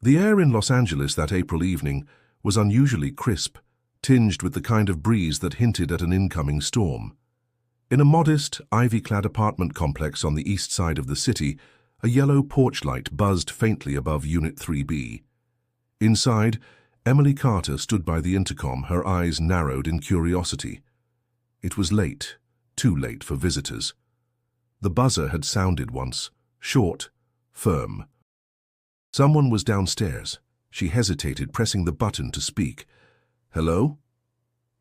The air in Los Angeles that April evening was unusually crisp, tinged with the kind of breeze that hinted at an incoming storm. In a modest, ivy-clad apartment complex on the east side of the city, a yellow porch light buzzed faintly above Unit 3B. Inside, Emily Carter stood by the intercom, her eyes narrowed in curiosity. It was late, too late for visitors. The buzzer had sounded once, short, firm. Someone was downstairs. She hesitated, pressing the button to speak. "Hello?"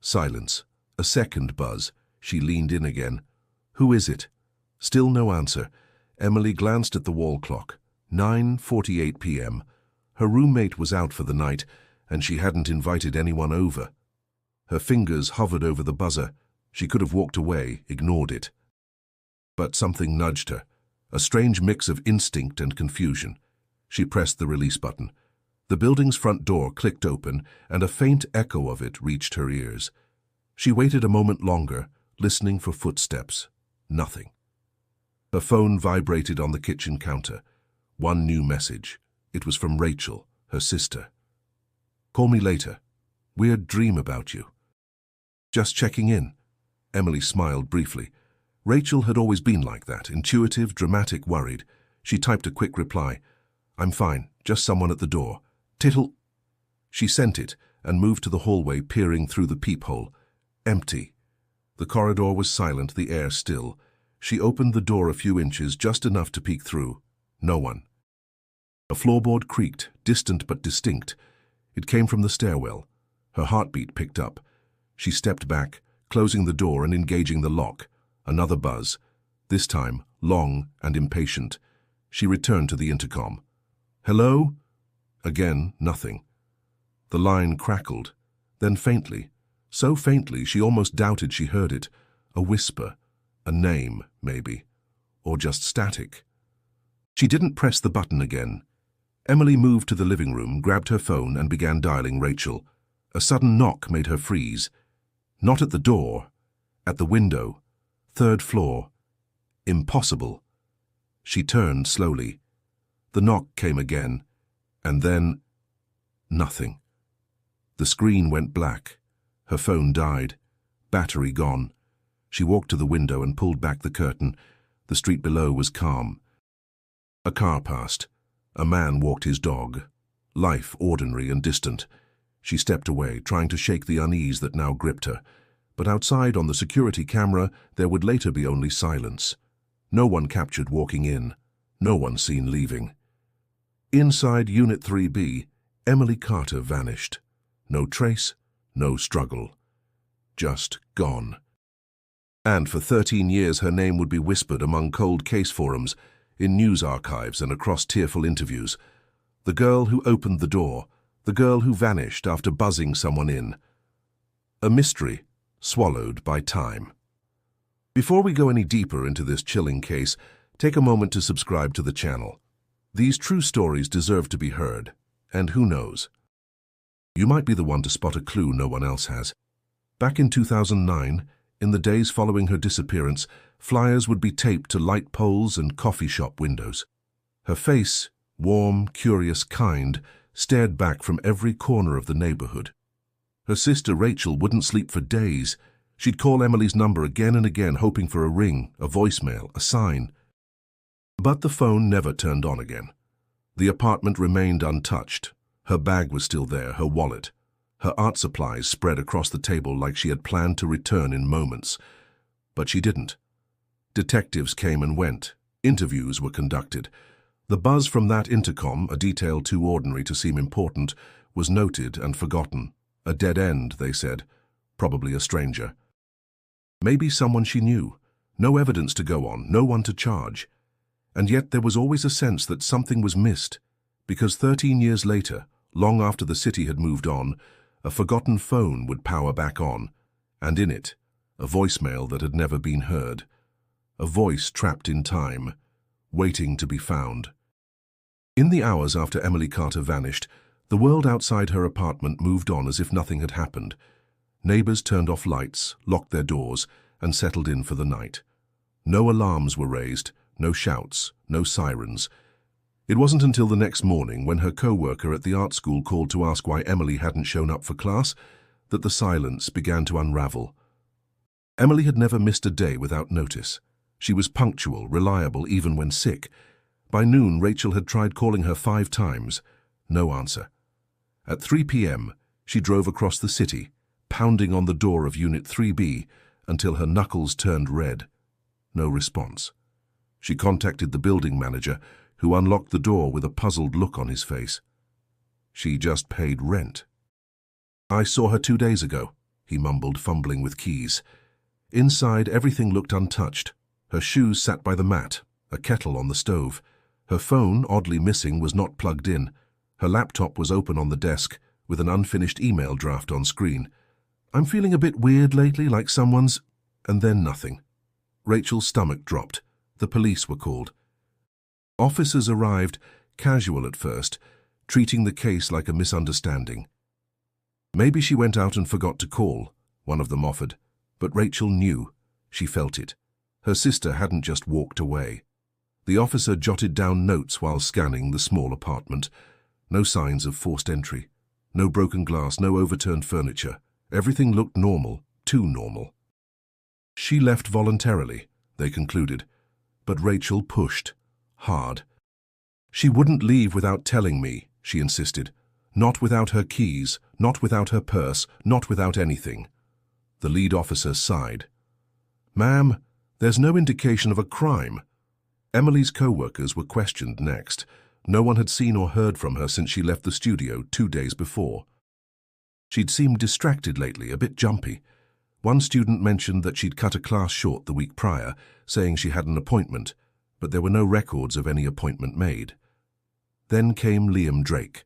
Silence. A second buzz. She leaned in again. "Who is it?" Still no answer. Emily glanced at the wall clock. 9:48 p.m. Her roommate was out for the night, and she hadn't invited anyone over. Her fingers hovered over the buzzer. She could have walked away, ignored it. But something nudged her, a strange mix of instinct and confusion. She pressed the release button. The building's front door clicked open, and a faint echo of it reached her ears. She waited a moment longer, listening for footsteps. Nothing. Her phone vibrated on the kitchen counter. One new message. It was from Rachel, her sister. "Call me later. Weird dream about you." "Just checking in." Emily smiled briefly. Rachel had always been like that, intuitive, dramatic, worried. She typed a quick reply. "I'm fine, just someone at the door. Tittle." She sent it and moved to the hallway, peering through the peephole. Empty. The corridor was silent, the air still. She opened the door a few inches, just enough to peek through. No one. A floorboard creaked, distant but distinct. It came from the stairwell. Her heartbeat picked up. She stepped back, closing the door and engaging the lock. Another buzz. This time, long and impatient. She returned to the intercom. "Hello?" Again, nothing. The line crackled, then faintly. So faintly she almost doubted she heard it. A whisper. A name, maybe. Or just static. She didn't press the button again. Emily moved to the living room, grabbed her phone and began dialing Rachel. A sudden knock made her freeze. Not at the door. At the window. 3rd floor. Impossible. She turned slowly. The knock came again. And then... nothing. The screen went black. Her phone died. Battery gone. She walked to the window and pulled back the curtain. The street below was calm. A car passed. A man walked his dog. Life ordinary and distant. She stepped away, trying to shake the unease that now gripped her. But outside on the security camera, there would later be only silence. No one captured walking in. No one seen leaving. Inside Unit 3B, Emily Carter vanished. No trace, no struggle. Just gone. And for 13 years her name would be whispered among cold case forums, in news archives and across tearful interviews. The girl who opened the door, the girl who vanished after buzzing someone in. A mystery, swallowed by time. Before we go any deeper into this chilling case, take a moment to subscribe to the channel. These true stories deserve to be heard, and who knows? You might be the one to spot a clue no one else has. Back in 2009, in the days following her disappearance, flyers would be taped to light poles and coffee shop windows. Her face, warm, curious, kind, stared back from every corner of the neighborhood. Her sister Rachel wouldn't sleep for days. She'd call Emily's number again and again, hoping for a ring, a voicemail, a sign. But the phone never turned on again. The apartment remained untouched. Her bag was still there, her wallet. Her art supplies spread across the table like she had planned to return in moments. But she didn't. Detectives came and went. Interviews were conducted. The buzz from that intercom, a detail too ordinary to seem important, was noted and forgotten. A dead end, they said. Probably a stranger. Maybe someone she knew. No evidence to go on, no one to charge. And yet there was always a sense that something was missed, because 13 years later, long after the city had moved on, a forgotten phone would power back on, and in it, a voicemail that had never been heard. A voice trapped in time, waiting to be found. In the hours after Emily Carter vanished, the world outside her apartment moved on as if nothing had happened. Neighbors turned off lights, locked their doors, and settled in for the night. No alarms were raised, no shouts, no sirens. It wasn't until the next morning, when her co-worker at the art school called to ask why Emily hadn't shown up for class, that the silence began to unravel. Emily had never missed a day without notice. She was punctual, reliable, even when sick. By noon, Rachel had tried calling her 5 times. No answer. At 3 p.m., she drove across the city, pounding on the door of Unit 3B until her knuckles turned red. No response. She contacted the building manager, who unlocked the door with a puzzled look on his face. She just paid rent. "I saw her 2 days ago," he mumbled, fumbling with keys. Inside, everything looked untouched. Her shoes sat by the mat, a kettle on the stove. Her phone, oddly missing, was not plugged in. Her laptop was open on the desk, with an unfinished email draft on screen. "I'm feeling a bit weird lately, like someone's—" And then nothing. Rachel's stomach dropped. The police were called. Officers arrived, casual at first, treating the case like a misunderstanding. "Maybe she went out and forgot to call," one of them offered. But Rachel knew. She felt it. Her sister hadn't just walked away. The officer jotted down notes while scanning the small apartment. No signs of forced entry. No broken glass, no overturned furniture. Everything looked normal, too normal. "She left voluntarily," they concluded. But Rachel pushed. Hard. "She wouldn't leave without telling me," she insisted. "Not without her keys, not without her purse, not without anything." The lead officer sighed. "Ma'am, there's no indication of a crime." Emily's co-workers were questioned next. No one had seen or heard from her since she left the studio 2 days before. She'd seemed distracted lately, a bit jumpy. One student mentioned that she'd cut a class short the week prior, saying she had an appointment, but there were no records of any appointment made. Then came Liam Drake.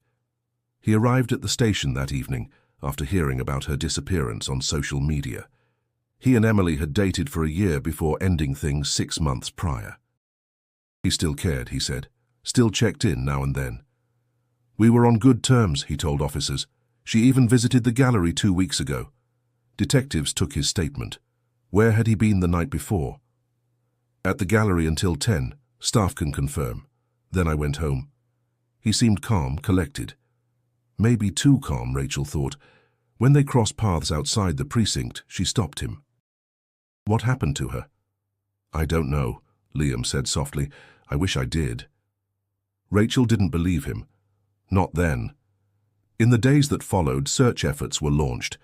He arrived at the station that evening, after hearing about her disappearance on social media. He and Emily had dated for a year before ending things 6 months prior. He still cared, he said, still checked in now and then. "We were on good terms," he told officers. "She even visited the gallery 2 weeks ago." Detectives took his statement. Where had he been the night before? "At the gallery until 10, staff can confirm. Then I went home." He seemed calm, collected. Maybe too calm, Rachel thought. When they crossed paths outside the precinct, she stopped him. "What happened to her?" "I don't know," Liam said softly. "I wish I did." Rachel didn't believe him. Not then. In the days that followed, search efforts were launched.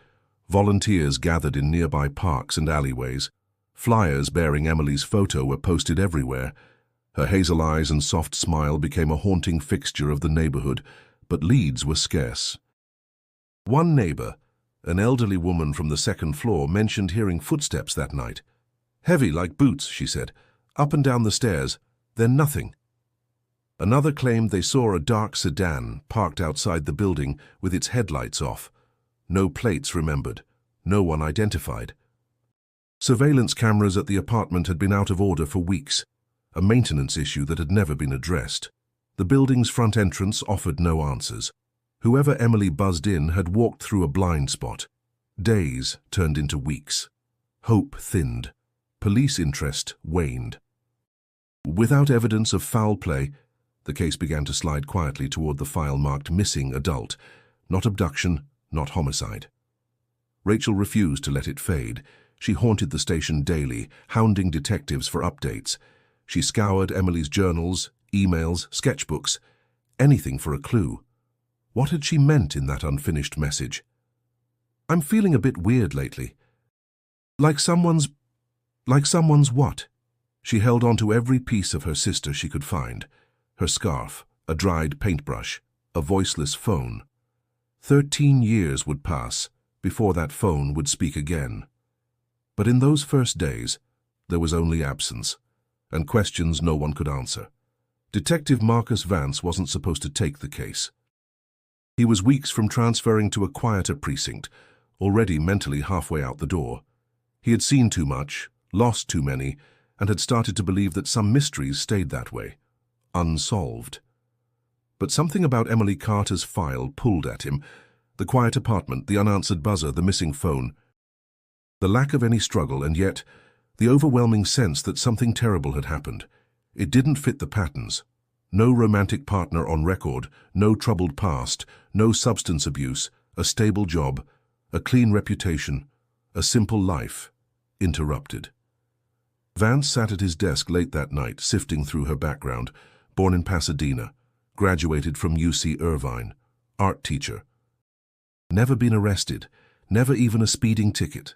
Volunteers gathered in nearby parks and alleyways. Flyers bearing Emily's photo were posted everywhere. Her hazel eyes and soft smile became a haunting fixture of the neighborhood, but leads were scarce. One neighbor, an elderly woman from the 2nd floor, mentioned hearing footsteps that night. "Heavy like boots," she said, "up and down the stairs, then nothing." Another claimed they saw a dark sedan parked outside the building with its headlights off. No plates remembered, no one identified. Surveillance cameras at the apartment had been out of order for weeks, a maintenance issue that had never been addressed. The building's front entrance offered no answers. Whoever Emily buzzed in had walked through a blind spot. Days turned into weeks. Hope thinned. Police interest waned. Without evidence of foul play, the case began to slide quietly toward the file marked missing adult, not abduction, not homicide. Rachel refused to let it fade. She haunted the station daily, hounding detectives for updates. She scoured Emily's journals, emails, sketchbooks, anything for a clue. What had she meant in that unfinished message? "I'm feeling a bit weird lately." Like someone's what? She held on to every piece of her sister she could find. Her scarf, a dried paintbrush, a voiceless phone. 13 years would pass before that phone would speak again. But in those first days, there was only absence, and questions no one could answer. Detective Marcus Vance wasn't supposed to take the case. He was weeks from transferring to a quieter precinct, already mentally halfway out the door. He had seen too much, lost too many, and had started to believe that some mysteries stayed that way, unsolved. But something about Emily Carter's file pulled at him. The quiet apartment, the unanswered buzzer, the missing phone. The lack of any struggle, and yet the overwhelming sense that something terrible had happened. It didn't fit the patterns. No romantic partner on record, no troubled past, no substance abuse, a stable job, a clean reputation, a simple life, interrupted. Vance sat at his desk late that night, sifting through her background. Born in Pasadena, graduated from UC Irvine, art teacher. Never been arrested, never even a speeding ticket.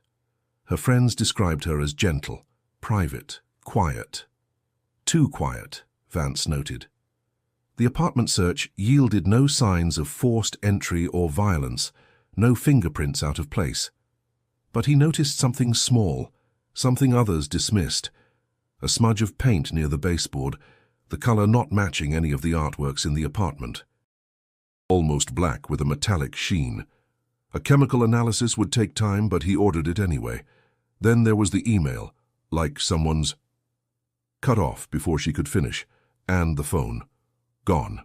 Her friends described her as gentle, private, quiet. Too quiet, Vance noted. The apartment search yielded no signs of forced entry or violence, no fingerprints out of place. But he noticed something small, something others dismissed. A smudge of paint near the baseboard, the color not matching any of the artworks in the apartment. Almost black with a metallic sheen. A chemical analysis would take time, but he ordered it anyway. Then there was the email, like someone's. Cut off before she could finish, and the phone. Gone.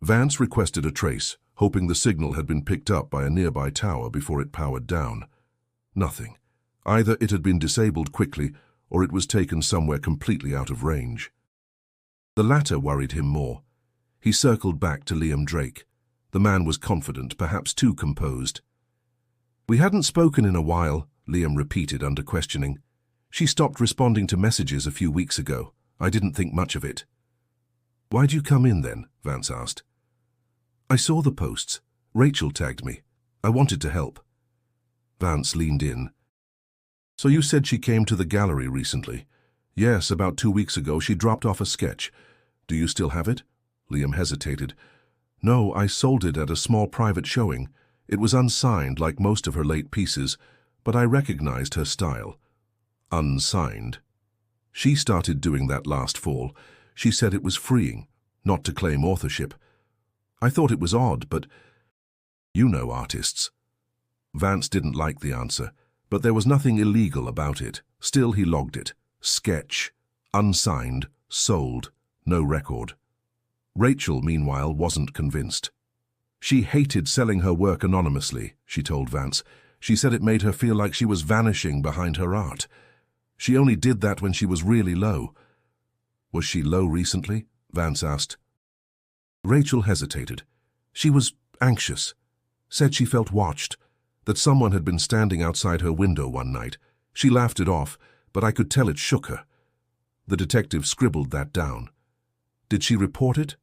Vance requested a trace, hoping the signal had been picked up by a nearby tower before it powered down. Nothing. Either it had been disabled quickly, or it was taken somewhere completely out of range. The latter worried him more. He circled back to Liam Drake. The man was confident, perhaps too composed. "We hadn't spoken in a while," Liam repeated under questioning. "She stopped responding to messages a few weeks ago. I didn't think much of it." "Why'd you come in then?" Vance asked. "I saw the posts. Rachel tagged me. I wanted to help." Vance leaned in. "So you said she came to the gallery recently?" "Yes, about 2 weeks ago she dropped off a sketch. Do you still have it?" Liam hesitated. "No, I sold it at a small private showing. It was unsigned like most of her late pieces, but I recognized her style." "Unsigned?" "She started doing that last fall. She said it was freeing, not to claim authorship. I thought it was odd, but you know artists." Vance didn't like the answer, but there was nothing illegal about it. Still, he logged it. Sketch. Unsigned. Sold. No record. Rachel, meanwhile, wasn't convinced. "She hated selling her work anonymously," she told Vance. "She said it made her feel like she was vanishing behind her art. She only did that when she was really low." "Was she low recently?" Vance asked. Rachel hesitated. "She was anxious. Said she felt watched, that someone had been standing outside her window one night. She laughed it off, but I could tell it shook her." The detective scribbled that down. "Did she report it?"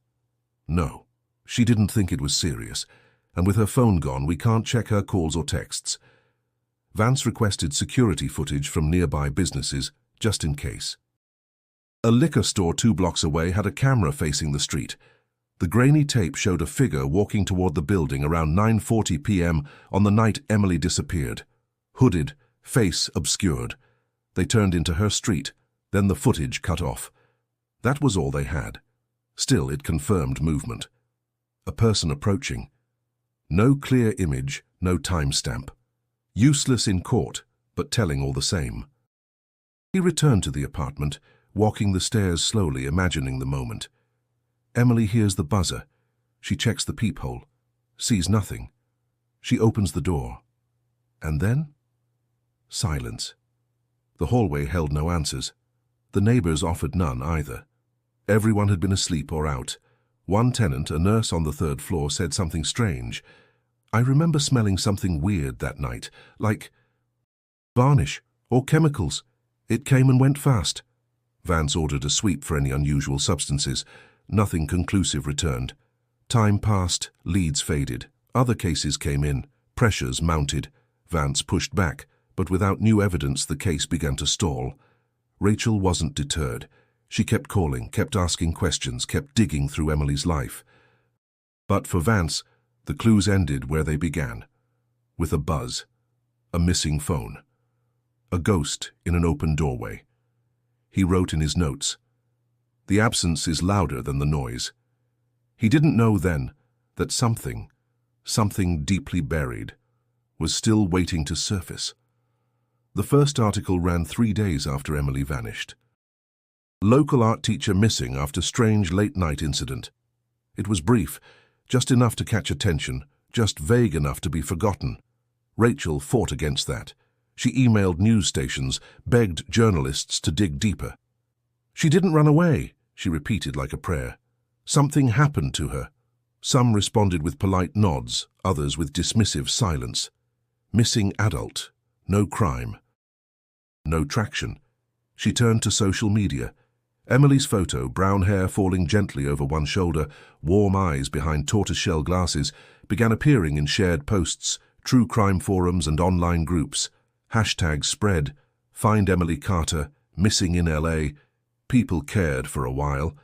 "No. She didn't think it was serious, and with her phone gone, we can't check her calls or texts." Vance requested security footage from nearby businesses, just in case. A liquor store 2 blocks away had a camera facing the street. The grainy tape showed a figure walking toward the building around 9:40 p.m. on the night Emily disappeared. Hooded, face obscured. They turned into her street, then the footage cut off. That was all they had. Still, it confirmed movement. A person approaching. No clear image, no timestamp. Useless in court, but telling all the same. He returned to the apartment, walking the stairs slowly, imagining the moment. Emily hears the buzzer. She checks the peephole. Sees nothing. She opens the door. And then? Silence. The hallway held no answers. The neighbors offered none either. Everyone had been asleep or out. One tenant, a nurse on the 3rd floor, said something strange. "I remember smelling something weird that night, like varnish or chemicals. It came and went fast." Vance ordered a sweep for any unusual substances. Nothing conclusive returned. Time passed, leads faded. Other cases came in, pressures mounted. Vance pushed back, but without new evidence the case began to stall. Rachel wasn't deterred. She kept calling, kept asking questions, kept digging through Emily's life. But for Vance, the clues ended where they began. With a buzz. A missing phone. A ghost in an open doorway. He wrote in his notes, "The absence is louder than the noise." He didn't know then that something deeply buried, was still waiting to surface. The first article ran 3 days after Emily vanished. Local art teacher missing after strange late-night incident. It was brief, just enough to catch attention, just vague enough to be forgotten. Rachel fought against that. She emailed news stations, begged journalists to dig deeper. "She didn't run away," she repeated like a prayer. Something happened to her. Some responded with polite nods, others with dismissive silence. Missing adult. No crime. No traction. She turned to social media. Emily's photo, brown hair falling gently over one shoulder, warm eyes behind tortoiseshell glasses, began appearing in shared posts, true crime forums and online groups. Hashtags spread. Find Emily Carter, missing in LA. People cared for a while.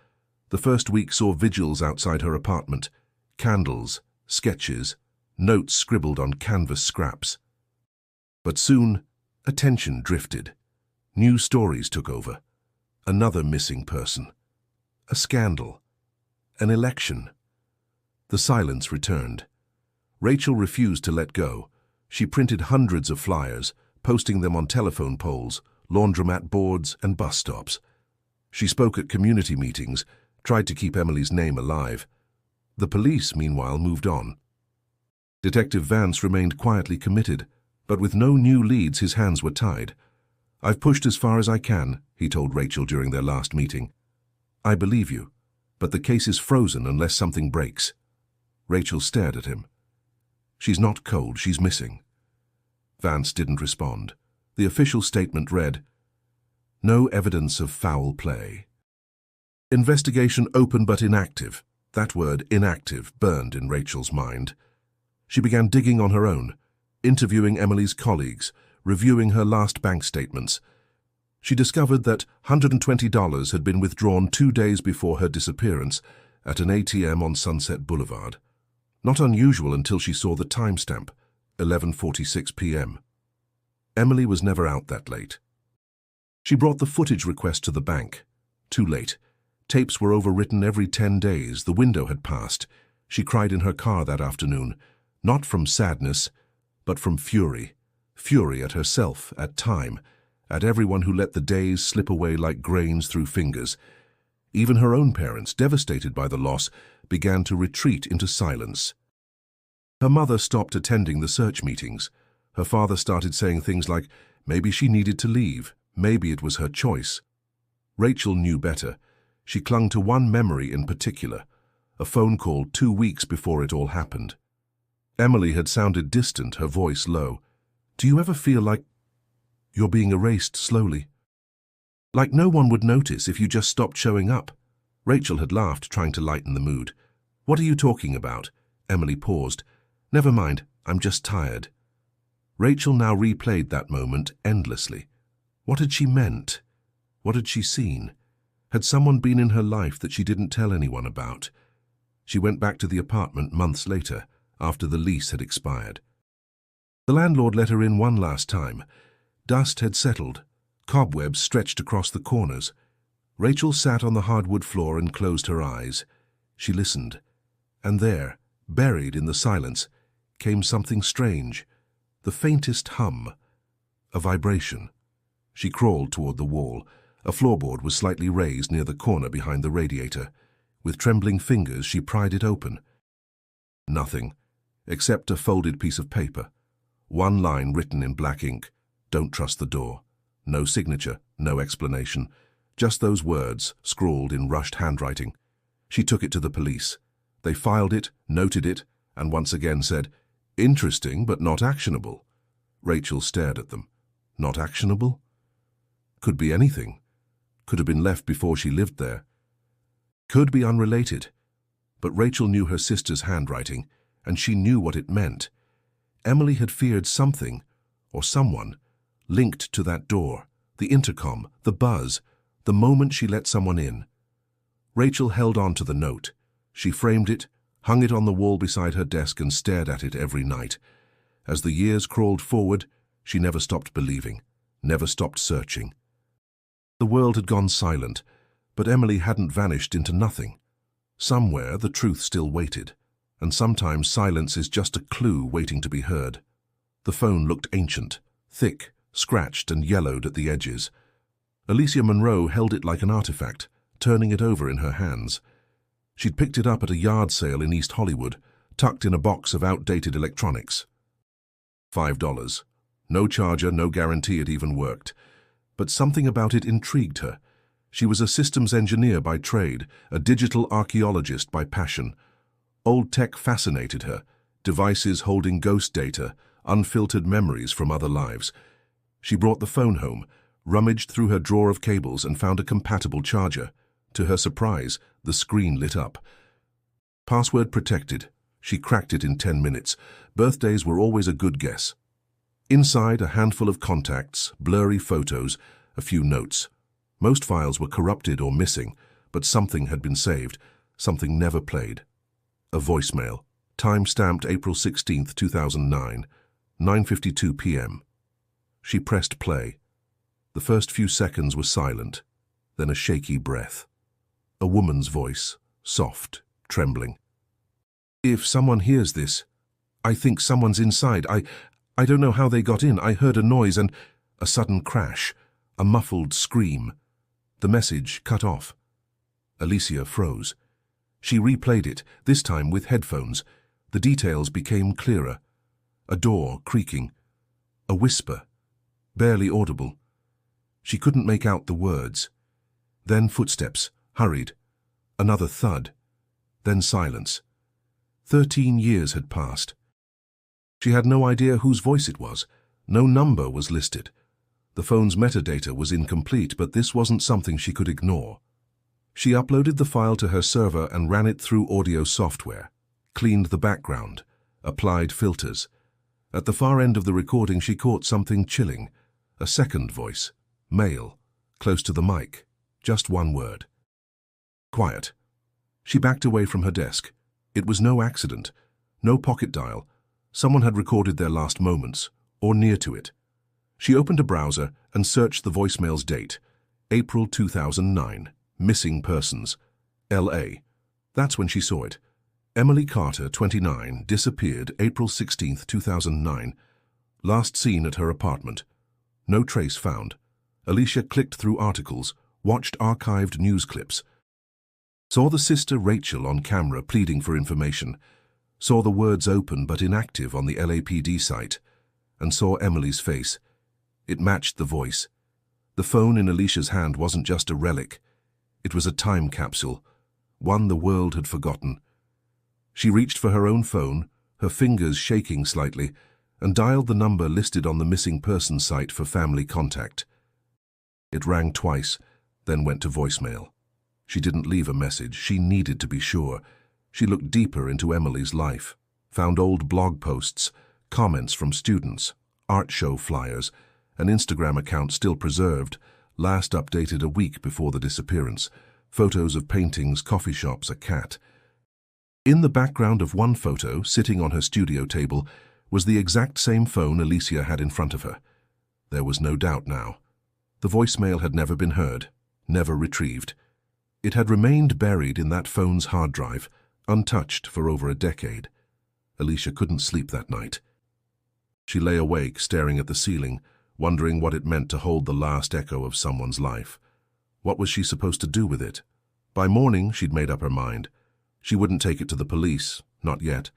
The first week saw vigils outside her apartment. Candles, sketches, notes scribbled on canvas scraps. But soon, attention drifted. New stories took over. Another missing person. A scandal. An election. The silence returned. Rachel refused to let go. She printed hundreds of flyers, posting them on telephone poles, laundromat boards, and bus stops. She spoke at community meetings, tried to keep Emily's name alive. The police, meanwhile, moved on. Detective Vance remained quietly committed, but with no new leads his hands were tied. "I've pushed as far as I can," he told Rachel during their last meeting. "I believe you, but the case is frozen unless something breaks." Rachel stared at him. "She's not cold, she's missing." Vance didn't respond. The official statement read, "No evidence of foul play. Investigation open but inactive." That word, inactive, burned in Rachel's mind. She began digging on her own, interviewing Emily's colleagues, reviewing her last bank statements. She discovered that $120 had been withdrawn 2 days before her disappearance at an ATM on Sunset Boulevard. Not unusual until she saw the timestamp, 11:46 p.m. Emily was never out that late. She brought the footage request to the bank. Too late. Tapes were overwritten every 10 days. The window had passed. She cried in her car that afternoon, not from sadness, but from fury. Fury at herself, at time, at everyone who let the days slip away like grains through fingers. Even her own parents, devastated by the loss, began to retreat into silence. Her mother stopped attending the search meetings. Her father started saying things like, maybe she needed to leave, maybe it was her choice. Rachel knew better. She clung to one memory in particular, a phone call 2 weeks before it all happened. Emily had sounded distant, her voice low. "Do you ever feel like you're being erased slowly? Like no one would notice if you just stopped showing up?" Rachel had laughed, trying to lighten the mood. "What are you talking about?" Emily paused. "Never mind, I'm just tired." Rachel now replayed that moment endlessly. What had she meant? What had she seen? Had someone been in her life that she didn't tell anyone about? She went back to the apartment months later, after the lease had expired. The landlord let her in one last time. Dust had settled. Cobwebs stretched across the corners. Rachel sat on the hardwood floor and closed her eyes. She listened. And there, buried in the silence, came something strange. The faintest hum. A vibration. She crawled toward the wall. A floorboard was slightly raised near the corner behind the radiator. With trembling fingers, she pried it open. Nothing, except a folded piece of paper. One line written in black ink. "Don't trust the door." No signature, no explanation. Just those words, scrawled in rushed handwriting. She took it to the police. They filed it, noted it, and once again said, "Interesting, but not actionable." Rachel stared at them. Not actionable? Could be anything. Could have been left before she lived there. Could be unrelated. But Rachel knew her sister's handwriting, and she knew what it meant. Emily had feared something, or someone, linked to that door, the intercom, the buzz, the moment she let someone in. Rachel held on to the note. She framed it, hung it on the wall beside her desk and stared at it every night. As the years crawled forward, she never stopped believing, never stopped searching. The world had gone silent, but Emily hadn't vanished into nothing. Somewhere the truth still waited, and sometimes silence is just a clue waiting to be heard. The phone looked ancient, thick, scratched and yellowed at the edges. Alicia Monroe held it like an artifact, turning it over in her hands. She'd picked it up at a yard sale in East Hollywood, tucked in a box of outdated electronics. $5. No charger, no guarantee it even worked. But something about it intrigued her. She was a systems engineer by trade, a digital archaeologist by passion. Old tech fascinated her, devices holding ghost data, unfiltered memories from other lives. She brought the phone home, rummaged through her drawer of cables and found a compatible charger. To her surprise, the screen lit up. Password protected. She cracked it in 10 minutes. Birthdays were always a good guess. Inside, a handful of contacts, blurry photos, a few notes. Most files were corrupted or missing, but something had been saved, something never played. A voicemail, time-stamped April 16, 2009, 9:52 p.m. She pressed play. The first few seconds were silent, then a shaky breath. A woman's voice, soft, trembling. "If someone hears this, I think someone's inside. I don't know how they got in. I heard a noise and a sudden crash, a muffled scream. The message cut off." Alicia froze. She replayed it, this time with headphones. The details became clearer. A door creaking. A whisper, barely audible. She couldn't make out the words. Then footsteps, hurried. Another thud. Then silence. 13 years had passed. She had no idea whose voice it was. No number was listed. The phone's metadata was incomplete, but this wasn't something she could ignore. She uploaded the file to her server and ran it through audio software, cleaned the background, applied filters. At the far end of the recording, she caught something chilling. A second voice, male, close to the mic, just one word. Quiet. She backed away from her desk. It was no accident, no pocket dial. Someone had recorded their last moments, or near to it. She opened a browser and searched the voicemail's date, April 2009, missing persons, LA. That's when she saw it. Emily Carter, 29, disappeared April 16, 2009. Last seen at her apartment. No trace found. Alicia clicked through articles, watched archived news clips. Saw the sister Rachel on camera pleading for information. Saw the words open but inactive on the LAPD site. And saw Emily's face. It matched the voice. The phone in Alicia's hand wasn't just a relic. It was a time capsule, one the world had forgotten. She reached for her own phone, her fingers shaking slightly, and dialed the number listed on the missing person site for family contact. It rang twice, then went to voicemail. She didn't leave a message. She needed to be sure. She looked deeper into Emily's life, found old blog posts, comments from students, art show flyers, an Instagram account still preserved, last updated a week before the disappearance, photos of paintings, coffee shops, a cat. In the background of one photo, sitting on her studio table, was the exact same phone Alicia had in front of her. There was no doubt now. The voicemail had never been heard, never retrieved. It had remained buried in that phone's hard drive, untouched for over a decade. Alicia couldn't sleep that night. She lay awake, staring at the ceiling, wondering what it meant to hold the last echo of someone's life. What was she supposed to do with it? By morning, she'd made up her mind. She wouldn't take it to the police, not yet.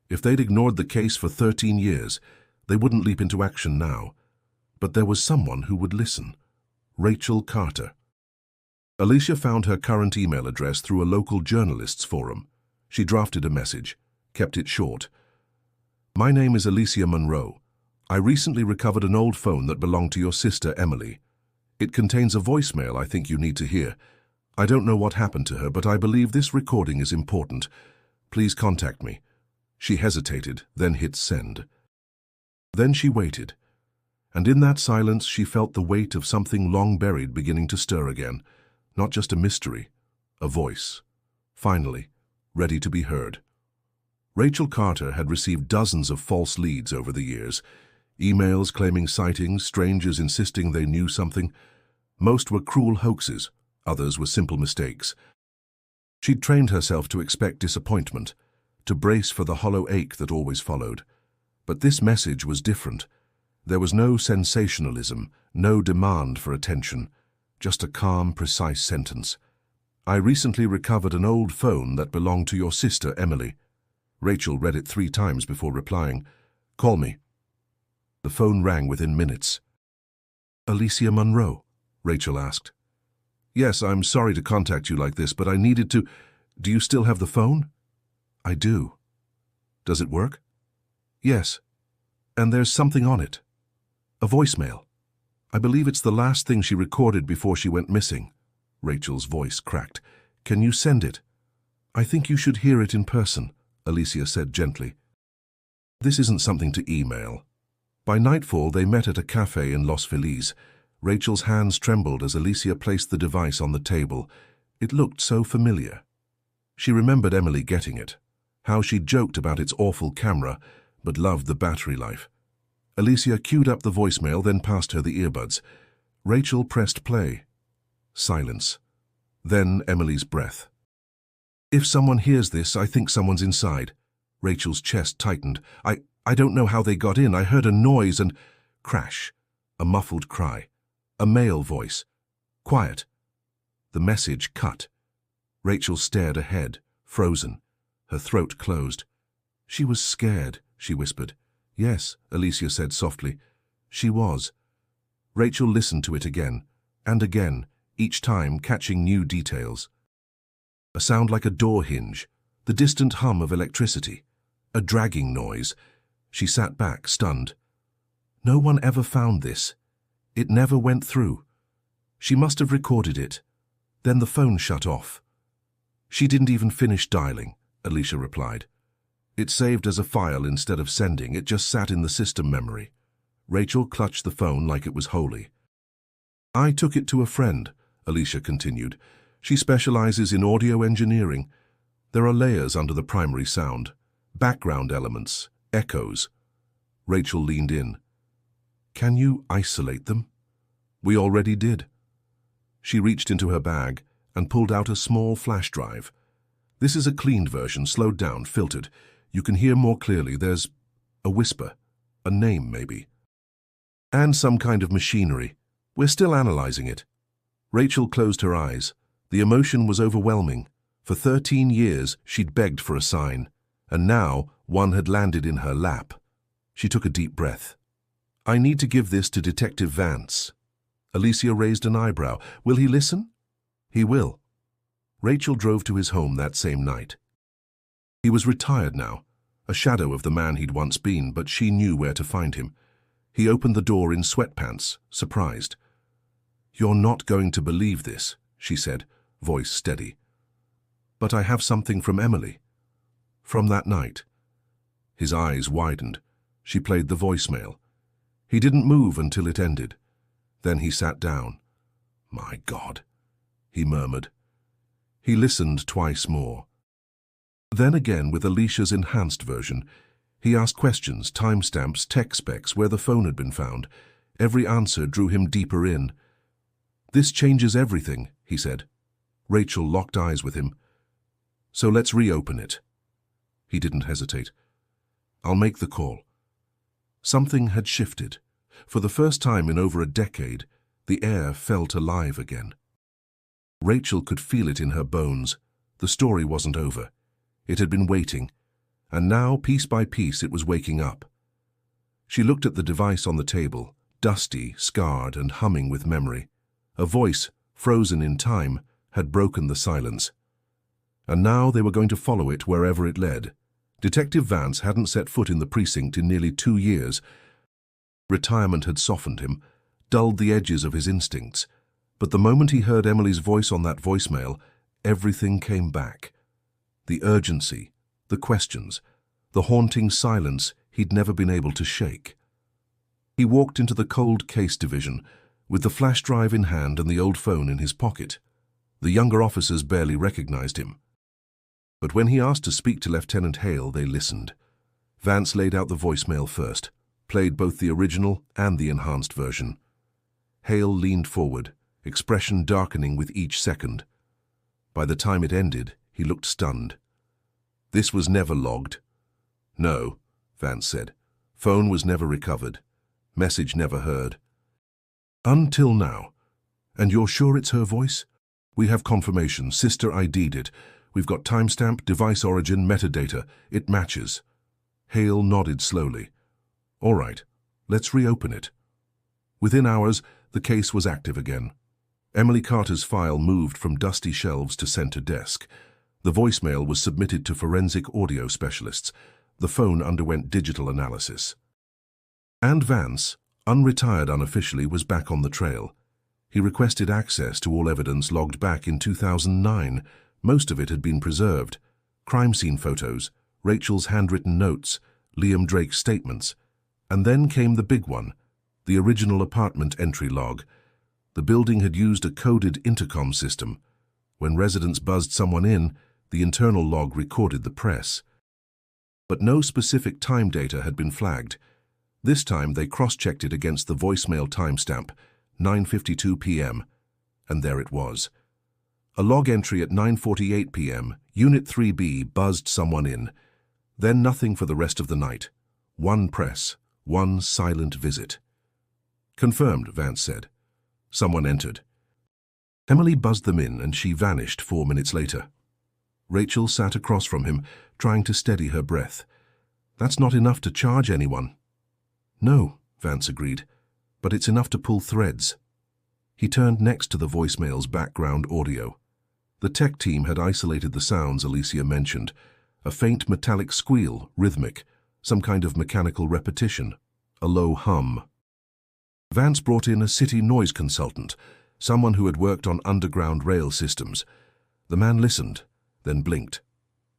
If they'd ignored the case for 13 years, they wouldn't leap into action now. But there was someone who would listen. Rachel Carter. Alicia found her current email address through a local journalists' forum. She drafted a message, kept it short. "My name is Alicia Monroe. I recently recovered an old phone that belonged to your sister, Emily. It contains a voicemail I think you need to hear. I don't know what happened to her, but I believe this recording is important. Please contact me." She hesitated, then hit send. Then she waited. And in that silence, she felt the weight of something long buried beginning to stir again. Not just a mystery, a voice. Finally, ready to be heard. Rachel Carter had received dozens of false leads over the years. Emails claiming sightings, strangers insisting they knew something. Most were cruel hoaxes, others were simple mistakes. She'd trained herself to expect disappointment, to brace for the hollow ache that always followed. But this message was different. There was no sensationalism, no demand for attention, just a calm, precise sentence. "I recently recovered an old phone that belonged to your sister, Emily." Rachel read it 3 times before replying. "Call me." The phone rang within minutes. "Alicia Monroe?" Rachel asked. Yes, I'm sorry to contact you like this, but I needed to... Do you still have the phone? I do. Does it work? Yes. And there's something on it. A voicemail. I believe it's the last thing she recorded before she went missing. Rachel's voice cracked. Can you send it? I think you should hear it in person, Alicia said gently. This isn't something to email. By nightfall, they met at a cafe in Los Feliz. Rachel's hands trembled as Alicia placed the device on the table. It looked so familiar. She remembered Emily getting it, how she joked about its awful camera, but loved the battery life. Alicia queued up the voicemail, then passed her the earbuds. Rachel pressed play. Silence. Then Emily's breath. If someone hears this, I think someone's inside. Rachel's chest tightened. I don't know how they got in. I heard a noise and... Crash. A muffled cry. A male voice. Quiet. The message cut. Rachel stared ahead, frozen. Her throat closed. She was scared, she whispered. Yes, Alicia said softly. She was. Rachel listened to it again, and again, each time catching new details. A sound like a door hinge, the distant hum of electricity, a dragging noise. She sat back, stunned. No one ever found this. It never went through. She must have recorded it. Then the phone shut off. She didn't even finish dialing, Alicia replied. It saved as a file instead of sending. It just sat in the system memory. Rachel clutched the phone like it was holy. I took it to a friend, Alicia continued. She specializes in audio engineering. There are layers under the primary sound, background elements, echoes. Rachel leaned in. Can you isolate them? We already did. She reached into her bag and pulled out a small flash drive. This is a cleaned version, slowed down, filtered. You can hear more clearly. There's a whisper, a name maybe. And some kind of machinery. We're still analyzing it. Rachel closed her eyes. The emotion was overwhelming. For 13 years, she'd begged for a sign, and now one had landed in her lap. She took a deep breath. I need to give this to Detective Vance. Alicia raised an eyebrow. Will he listen? He will. Rachel drove to his home that same night. He was retired now, a shadow of the man he'd once been, but she knew where to find him. He opened the door in sweatpants, surprised. You're not going to believe this, she said, voice steady. But I have something from Emily. From that night. His eyes widened. She played the voicemail. He didn't move until it ended. Then he sat down. My God, he murmured. He listened twice more. Then again, with Alicia's enhanced version, he asked questions, timestamps, tech specs, where the phone had been found. Every answer drew him deeper in. This changes everything, he said. Rachel locked eyes with him. So let's reopen it. He didn't hesitate. I'll make the call. Something had shifted. For the first time in over a decade, the air felt alive again. Rachel could feel it in her bones. The story wasn't over. It had been waiting, and now, piece by piece, it was waking up. She looked at the device on the table, dusty, scarred, and humming with memory. A voice, frozen in time, had broken the silence. And now they were going to follow it wherever it led. Detective Vance hadn't set foot in the precinct in nearly 2 years. Retirement had softened him, dulled the edges of his instincts. But the moment he heard Emily's voice on that voicemail, everything came back. The urgency, the questions, the haunting silence he'd never been able to shake. He walked into the cold case division, with the flash drive in hand and the old phone in his pocket. The younger officers barely recognized him. But when he asked to speak to Lieutenant Hale, they listened. Vance laid out the voicemail first, played both the original and the enhanced version. Hale leaned forward, expression darkening with each second. By the time it ended, he looked stunned. This was never logged. No, Vance said. Phone was never recovered. Message never heard. Until now. And you're sure it's her voice? We have confirmation. Sister ID'd it. We've got timestamp, device origin, metadata. It matches. Hale nodded slowly. All right, let's reopen it. Within hours, the case was active again. Emily Carter's file moved from dusty shelves to center desk. The voicemail was submitted to forensic audio specialists. The phone underwent digital analysis. And Vance, unretired unofficially, was back on the trail. He requested access to all evidence logged back in 2009. Most of it had been preserved. Crime scene photos, Rachel's handwritten notes, Liam Drake's statements. And then came the big one, the original apartment entry log. The building had used a coded intercom system. When residents buzzed someone in, the internal log recorded the press. But no specific time data had been flagged. This time they cross-checked it against the voicemail timestamp, 9:52 p.m., and there it was. A log entry at 9:48 p.m., Unit 3B buzzed someone in. Then nothing for the rest of the night. One press, one silent visit. "Confirmed," Vance said. Someone entered. Emily buzzed them in and she vanished 4 minutes later. Rachel sat across from him, trying to steady her breath. "That's not enough to charge anyone." "No," Vance agreed, "but it's enough to pull threads." He turned next to the voicemail's background audio. The tech team had isolated the sounds Alicia mentioned, a faint metallic squeal, rhythmic, some kind of mechanical repetition, a low hum. Vance brought in a city noise consultant, someone who had worked on underground rail systems. The man listened, then blinked.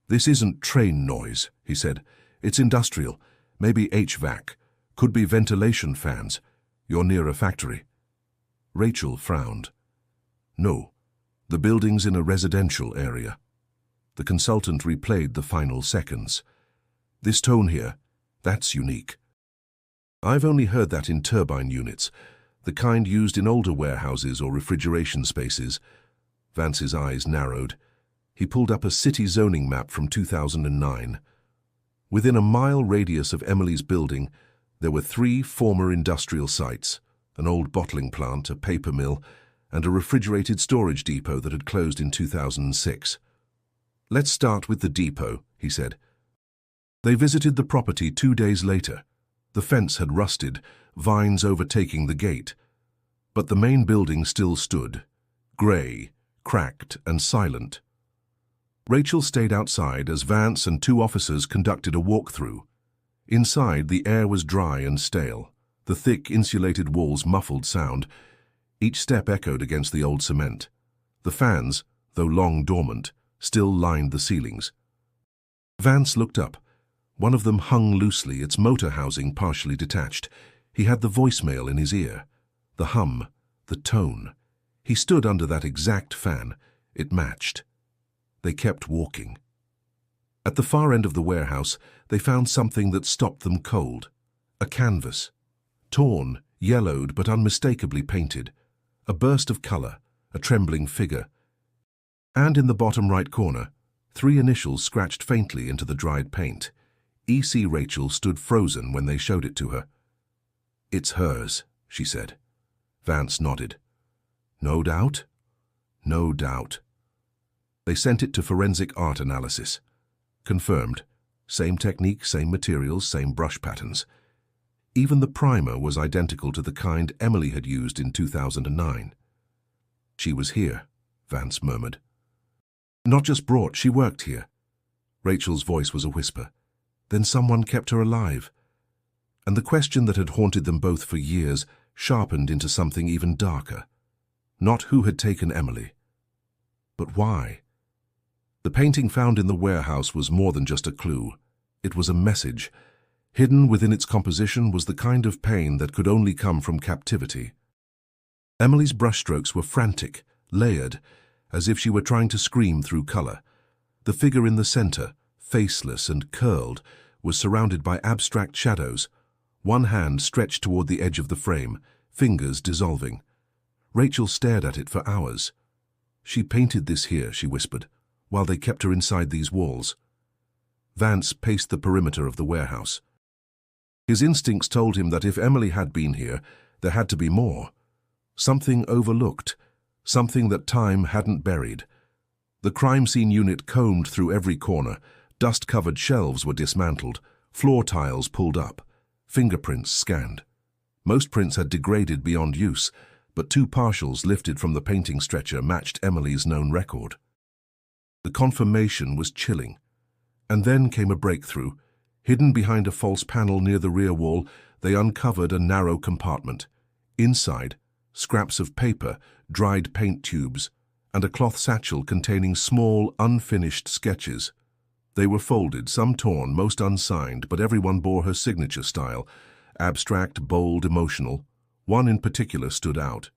"This isn't train noise," he said. "It's industrial, maybe HVAC, could be ventilation fans. You're near a factory." Rachel frowned. "No, the building's in a residential area." The consultant replayed the final seconds. "This tone here, that's unique. I've only heard that in turbine units, the kind used in older warehouses or refrigeration spaces." Vance's eyes narrowed. He pulled up a city zoning map from 2009. Within a mile radius of Emily's building, there were 3 former industrial sites, an old bottling plant, a paper mill, and a refrigerated storage depot that had closed in 2006. "Let's start with the depot," he said. They visited the property 2 days later. The fence had rusted, vines overtaking the gate. But the main building still stood, grey, cracked and silent. Rachel stayed outside as Vance and 2 officers conducted a walkthrough. Inside, the air was dry and stale. The thick, insulated walls muffled sound. Each step echoed against the old cement. The fans, though long dormant, still lined the ceilings. Vance looked up. One of them hung loosely, its motor housing partially detached. He had the voicemail in his ear. The hum, the tone. He stood under that exact fan. It matched. They kept walking. At the far end of the warehouse, they found something that stopped them cold. A canvas. Torn, yellowed, but unmistakably painted. A burst of color, a trembling figure. And in the bottom right corner, 3 initials scratched faintly into the dried paint. E.C. Rachel stood frozen when they showed it to her. "It's hers," she said. Vance nodded. "No doubt?" "No doubt." They sent it to forensic art analysis. Confirmed. Same technique, same materials, same brush patterns. Even the primer was identical to the kind Emily had used in 2009. "She was here," Vance murmured. "Not just brought, she worked here." Rachel's voice was a whisper. Then someone kept her alive. And the question that had haunted them both for years sharpened into something even darker. Not who had taken Emily, but why. The painting found in the warehouse was more than just a clue. It was a message. Hidden within its composition was the kind of pain that could only come from captivity. Emily's brushstrokes were frantic, layered, as if she were trying to scream through color. The figure in the center, faceless and curled, was surrounded by abstract shadows, one hand stretched toward the edge of the frame, fingers dissolving. Rachel stared at it for hours. "She painted this here," she whispered, "while they kept her inside these walls." Vance paced the perimeter of the warehouse. His instincts told him that if Emily had been here, there had to be more. Something overlooked, something that time hadn't buried. The crime scene unit combed through every corner. Dust-covered shelves were dismantled, floor tiles pulled up, fingerprints scanned. Most prints had degraded beyond use. but two partials lifted from the painting stretcher matched Emily's known record. The confirmation was chilling. And then came a breakthrough. Hidden behind a false panel near the rear wall, they uncovered a narrow compartment. Inside, scraps of paper, dried paint tubes, and a cloth satchel containing small, unfinished sketches. They were folded, some torn, most unsigned, but everyone bore her signature style, abstract, bold, emotional. One in particular stood out.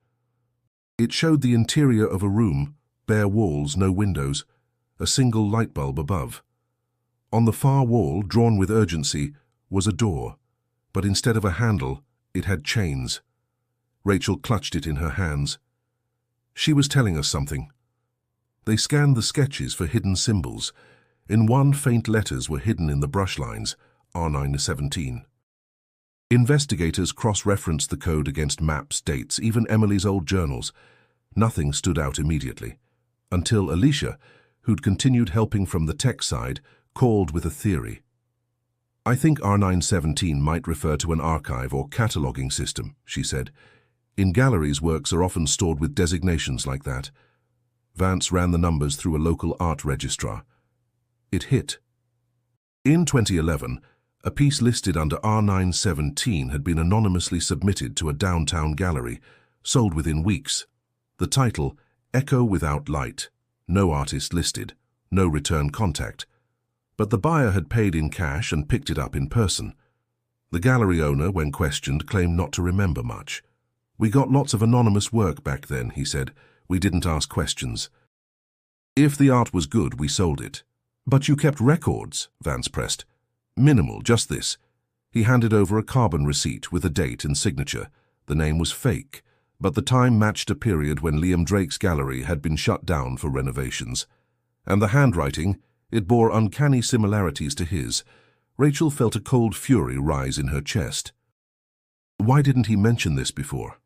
It showed the interior of a room, bare walls, no windows, a single light bulb above. On the far wall, drawn with urgency, was a door, but instead of a handle, it had chains. Rachel clutched it in her hands. She was telling us something. They scanned the sketches for hidden symbols. In one, faint letters were hidden in the brush lines, R917. Investigators cross-referenced the code against maps, dates, even Emily's old journals. Nothing stood out immediately, until Alicia, who'd continued helping from the tech side, called with a theory. "I think R917 might refer to an archive or cataloging system," she said. "In galleries, works are often stored with designations like that." Vance ran the numbers through a local art registrar. It hit. In 2011, a piece listed under R917 had been anonymously submitted to a downtown gallery, sold within weeks. The title, Echo Without Light. No artist listed, no return contact. But the buyer had paid in cash and picked it up in person. The gallery owner, when questioned, claimed not to remember much. "We got lots of anonymous work back then," he said. "We didn't ask questions. If the art was good, we sold it." "But you kept records," Vance pressed. "Minimal, just this." He handed over a carbon receipt with a date and signature. The name was fake, but the time matched a period when Liam Drake's gallery had been shut down for renovations. And the handwriting, it bore uncanny similarities to his. Rachel felt a cold fury rise in her chest. Why didn't he mention this before?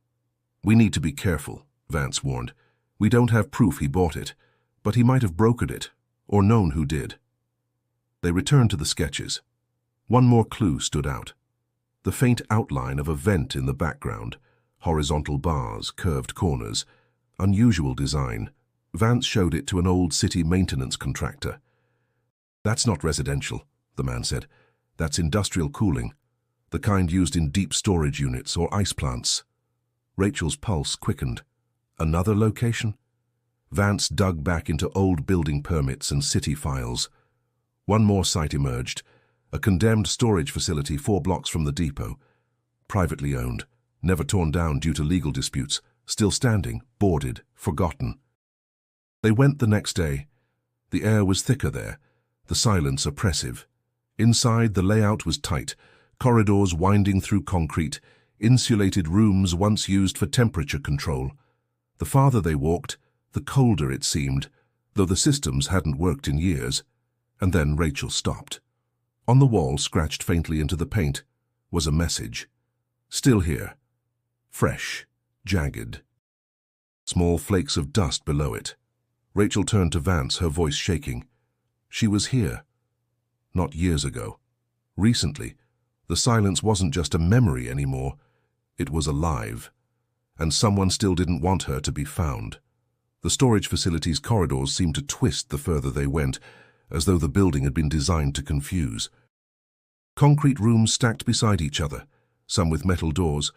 "We need to be careful," Vance warned. "We don't have proof he bought it, but he might have brokered it, or known who did." They returned to the sketches. One more clue stood out. The faint outline of a vent in the background, horizontal bars, curved corners, unusual design. Vance showed it to an old city maintenance contractor. "That's not residential," the man said. "That's industrial cooling, the kind used in deep storage units or ice plants." Rachel's pulse quickened. Another location? Vance dug back into old building permits and city files. One more site emerged, a condemned storage facility 4 blocks from the depot. Privately owned, never torn down due to legal disputes, still standing, boarded, forgotten. They went the next day. The air was thicker there, the silence oppressive. Inside, the layout was tight, corridors winding through concrete, insulated rooms once used for temperature control. The farther they walked, the colder it seemed, though the systems hadn't worked in years. And then Rachel stopped. On the wall, scratched faintly into the paint, was a message. Still here. Fresh, jagged. Small flakes of dust below it. Rachel turned to Vance, her voice shaking. She was here. Not years ago. Recently. The silence wasn't just a memory anymore. It was alive. And someone still didn't want her to be found. The storage facility's corridors seemed to twist the further they went, as though the building had been designed to confuse. Concrete rooms stacked beside each other, some with metal doors,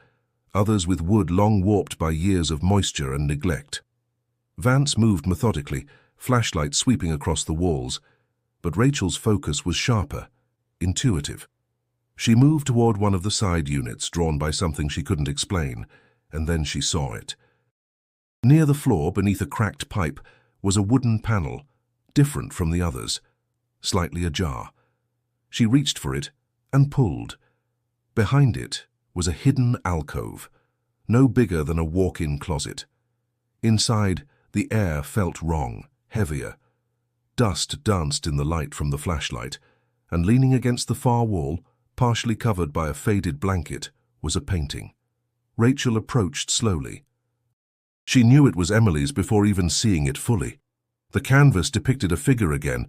others with wood long warped by years of moisture and neglect. Vance moved methodically, flashlight sweeping across the walls, but Rachel's focus was sharper, intuitive. She moved toward one of the side units drawn by something she couldn't explain, and then she saw it. Near the floor, beneath a cracked pipe, was a wooden panel, different from the others, slightly ajar. She reached for it and pulled. Behind it was a hidden alcove, no bigger than a walk-in closet. Inside, the air felt wrong, heavier. Dust danced in the light from the flashlight, and leaning against the far wall, partially covered by a faded blanket, was a painting. Rachel approached slowly. She knew it was Emily's before even seeing it fully. The canvas depicted a figure again,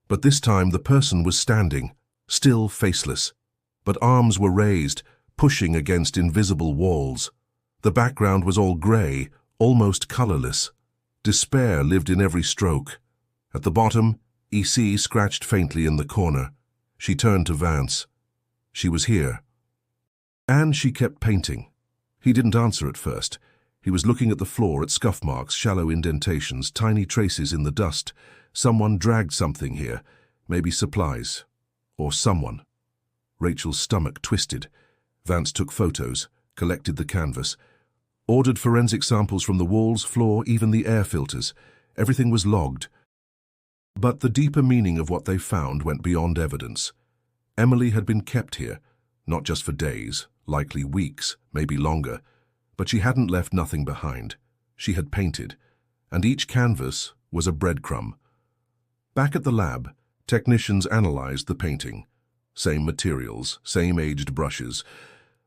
but this time the person was standing, still faceless, but arms were raised, pushing against invisible walls. The background was all grey, almost colourless. Despair lived in every stroke. At the bottom, EC scratched faintly in the corner. She turned to Vance. She was here. And she kept painting. He didn't answer at first. He was looking at the floor, at scuff marks, shallow indentations, tiny traces in the dust. Someone dragged something here, maybe supplies. Or someone. Rachel's stomach twisted. Vance took photos, collected the canvas, ordered forensic samples from the walls, floor, even the air filters. Everything was logged. But the deeper meaning of what they found went beyond evidence. Emily had been kept here, not just for days, likely weeks, maybe longer, but she hadn't left nothing behind. She had painted, and each canvas was a breadcrumb. Back at the lab, technicians analyzed the painting. Same materials, same aged brushes,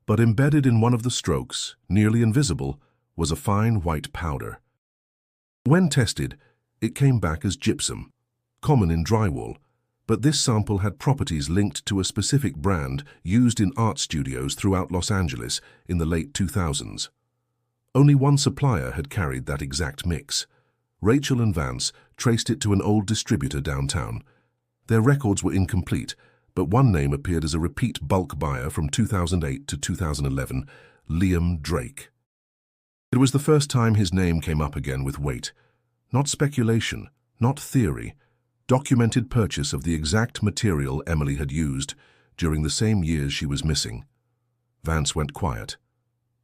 but embedded in one of the strokes, nearly invisible, was a fine white powder. When tested, it came back as gypsum, common in drywall, but this sample had properties linked to a specific brand used in art studios throughout Los Angeles in the late 2000s. Only one supplier had carried that exact mix. Rachel and Vance traced it to an old distributor downtown. Their records were incomplete, but one name appeared as a repeat bulk buyer from 2008 to 2011, Liam Drake. It was the first time his name came up again with weight. Not speculation, not theory. Documented purchase of the exact material Emily had used during the same years she was missing. Vance went quiet.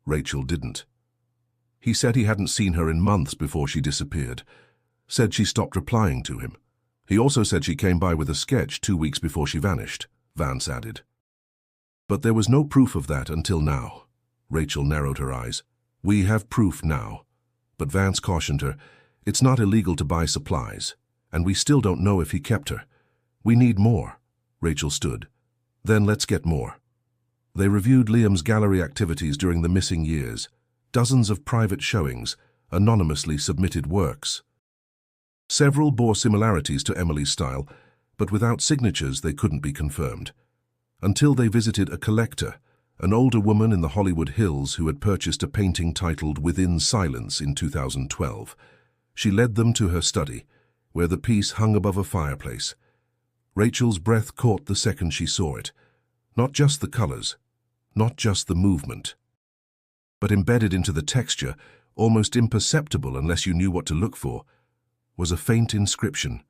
Rachel didn't. He said he hadn't seen her in months before she disappeared. Said she stopped replying to him. He also said she came by with a sketch 2 weeks before she vanished, Vance added. But there was no proof of that until now. Rachel narrowed her eyes. We have proof now. But Vance cautioned her, it's not illegal to buy supplies, and we still don't know if he kept her. We need more. Rachel stood. Then let's get more. They reviewed Liam's gallery activities during the missing years. Dozens of private showings, anonymously submitted works. Several bore similarities to Emily's style, but without signatures they couldn't be confirmed. Until they visited a collector, an older woman in the Hollywood Hills who had purchased a painting titled Within Silence in 2012. She led them to her study, where the piece hung above a fireplace. Rachel's breath caught the second she saw it. Not just the colors, not just the movement, but embedded into the texture, almost imperceptible unless you knew what to look for, was a faint inscription.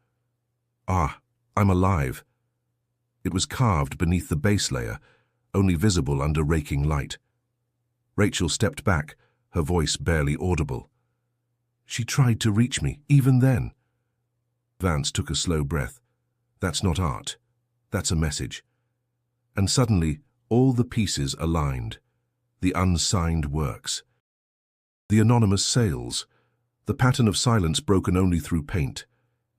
Ah, I'm alive. It was carved beneath the base layer, only visible under raking light. Rachel stepped back, her voice barely audible. She tried to reach me, even then. Vance took a slow breath. That's not art. That's a message. And suddenly, all the pieces aligned. The unsigned works. The anonymous sales. The pattern of silence broken only through paint.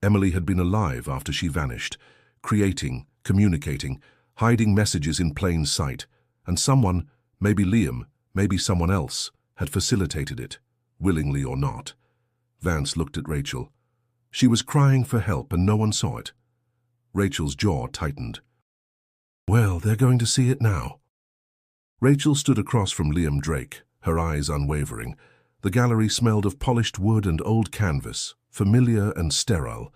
Emily had been alive after she vanished, creating, communicating, hiding messages in plain sight, and someone, maybe Liam, maybe someone else, had facilitated it, willingly or not. Vance looked at Rachel. She was crying for help and no one saw it. Rachel's jaw tightened. Well, they're going to see it now. Rachel stood across from Liam Drake, her eyes unwavering. The gallery smelled of polished wood and old canvas, familiar and sterile.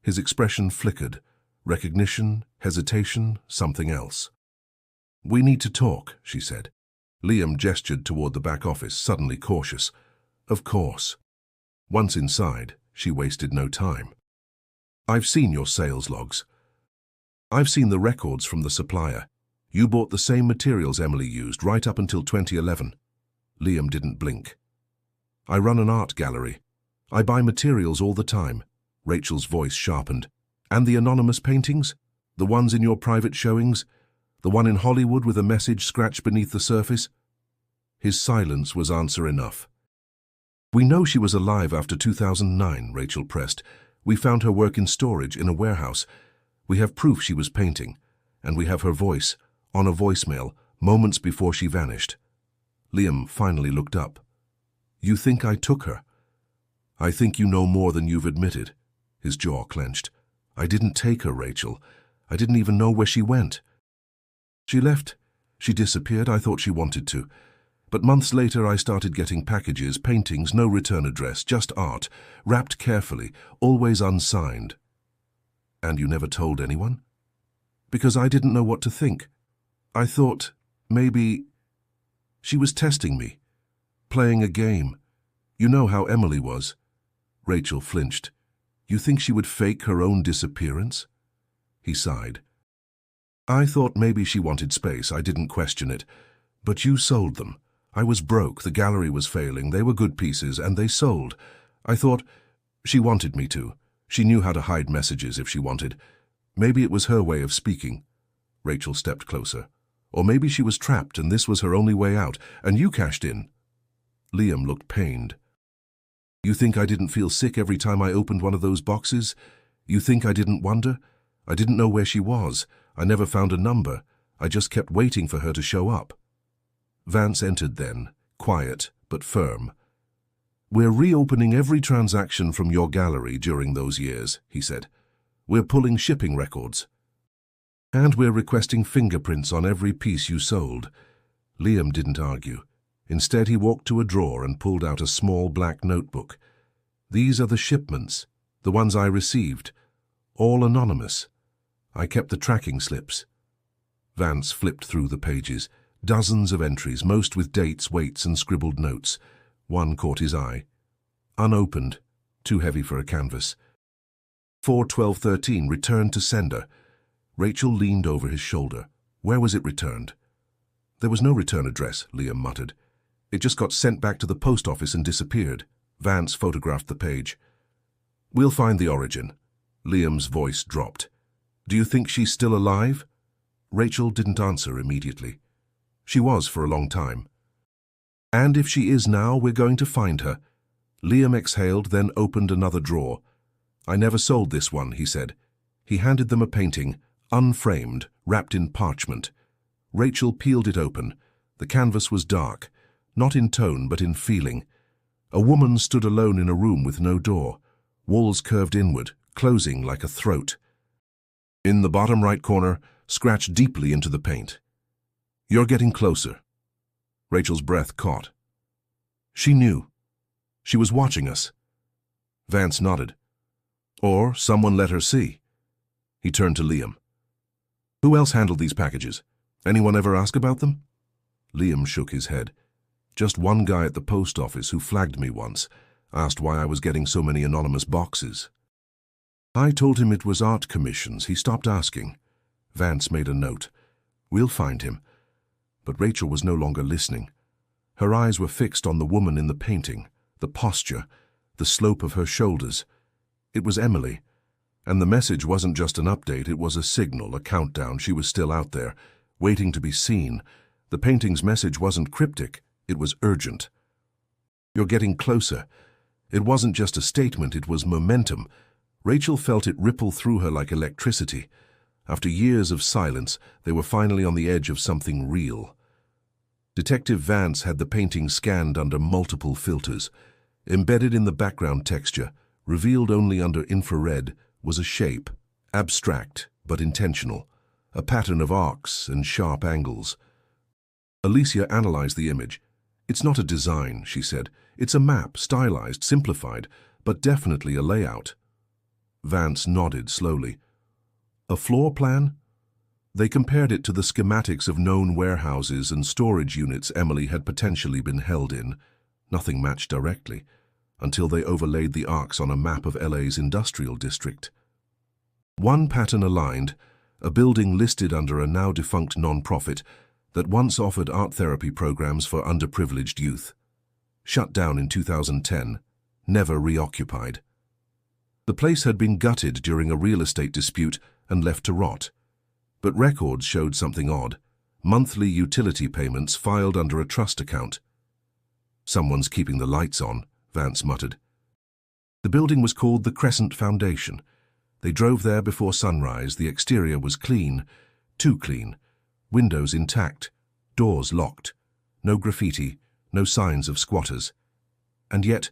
His expression flickered. Recognition, hesitation, something else. We need to talk, she said. Liam gestured toward the back office, suddenly cautious. Of course. Once inside, she wasted no time. I've seen your sales logs. I've seen the records from the supplier. You bought the same materials Emily used right up until 2011. Liam didn't blink. I run an art gallery. I buy materials all the time. Rachel's voice sharpened. And the anonymous paintings? The ones in your private showings? The one in Hollywood with a message scratched beneath the surface? His silence was answer enough. We know she was alive after 2009, Rachel pressed. We found her work in storage in a warehouse. We have proof she was painting, and we have her voice, on a voicemail, moments before she vanished. Liam finally looked up. You think I took her? I think you know more than you've admitted. His jaw clenched. I didn't take her, Rachel. I didn't even know where she went. She left. She disappeared. I thought she wanted to. But months later I started getting packages, paintings, no return address, just art, wrapped carefully, always unsigned. And you never told anyone? Because I didn't know what to think. I thought, maybe she was testing me, playing a game. You know how Emily was. Rachel flinched. You think she would fake her own disappearance? He sighed. I thought maybe she wanted space, I didn't question it. But you sold them. I was broke, the gallery was failing, they were good pieces, and they sold. I thought, she wanted me to. She knew how to hide messages if she wanted. Maybe it was her way of speaking. Rachel stepped closer. Or maybe she was trapped and this was her only way out, and you cashed in. Liam looked pained. You think I didn't feel sick every time I opened one of those boxes? You think I didn't wonder? I didn't know where she was. I never found a number. I just kept waiting for her to show up. Vance entered then, quiet but firm. We're reopening every transaction from your gallery during those years, he said. We're pulling shipping records. And we're requesting fingerprints on every piece you sold. Liam didn't argue. Instead, he walked to a drawer and pulled out a small black notebook. These are the shipments, the ones I received, all anonymous. I kept the tracking slips. Vance flipped through the pages, dozens of entries, most with dates, weights, and scribbled notes. One caught his eye. Unopened, too heavy for a canvas. 4/12/13, returned to sender. Rachel leaned over his shoulder. Where was it returned? There was no return address, Liam muttered. It just got sent back to the post office and disappeared. Vance photographed the page. We'll find the origin. Liam's voice dropped. Do you think she's still alive? Rachel didn't answer immediately. She was for a long time. And if she is now, we're going to find her. Liam exhaled, then opened another drawer. I never sold this one, he said. He handed them a painting, unframed, wrapped in parchment. Rachel peeled it open. The canvas was dark, not in tone but in feeling. A woman stood alone in a room with no door. Walls curved inward, closing like a throat. In the bottom right corner, scratched deeply into the paint. You're getting closer. Rachel's breath caught. She knew. She was watching us. Vance nodded. Or someone let her see. He turned to Liam. Who else handled these packages? Anyone ever ask about them? Liam shook his head. Just one guy at the post office who flagged me once, asked why I was getting so many anonymous boxes. I told him it was art commissions. He stopped asking. Vance made a note. We'll find him. But Rachel was no longer listening. Her eyes were fixed on the woman in the painting, the posture, the slope of her shoulders. It was Emily. And the message wasn't just an update, it was a signal, a countdown. She was still out there, waiting to be seen. The painting's message wasn't cryptic, it was urgent. You're getting closer. It wasn't just a statement, it was momentum. Rachel felt it ripple through her like electricity. After years of silence, they were finally on the edge of something real. Detective Vance had the painting scanned under multiple filters. Embedded in the background texture, revealed only under infrared, was a shape, abstract but intentional, a pattern of arcs and sharp angles. Alicia analyzed the image. It's not a design, she said. It's a map, stylized, simplified, but definitely a layout. Vance nodded slowly. A floor plan? They compared it to the schematics of known warehouses and storage units Emily had potentially been held in. Nothing matched directly, until they overlaid the arcs on a map of LA's industrial district. One pattern aligned, a building listed under a now-defunct non-profit that once offered art therapy programs for underprivileged youth. Shut down in 2010, never reoccupied. The place had been gutted during a real estate dispute and left to rot. But records showed something odd. Monthly utility payments filed under a trust account. Someone's keeping the lights on, Vance muttered. The building was called the Crescent Foundation. They drove there before sunrise. The exterior was clean, too clean. Windows intact, doors locked. No graffiti, no signs of squatters. And yet,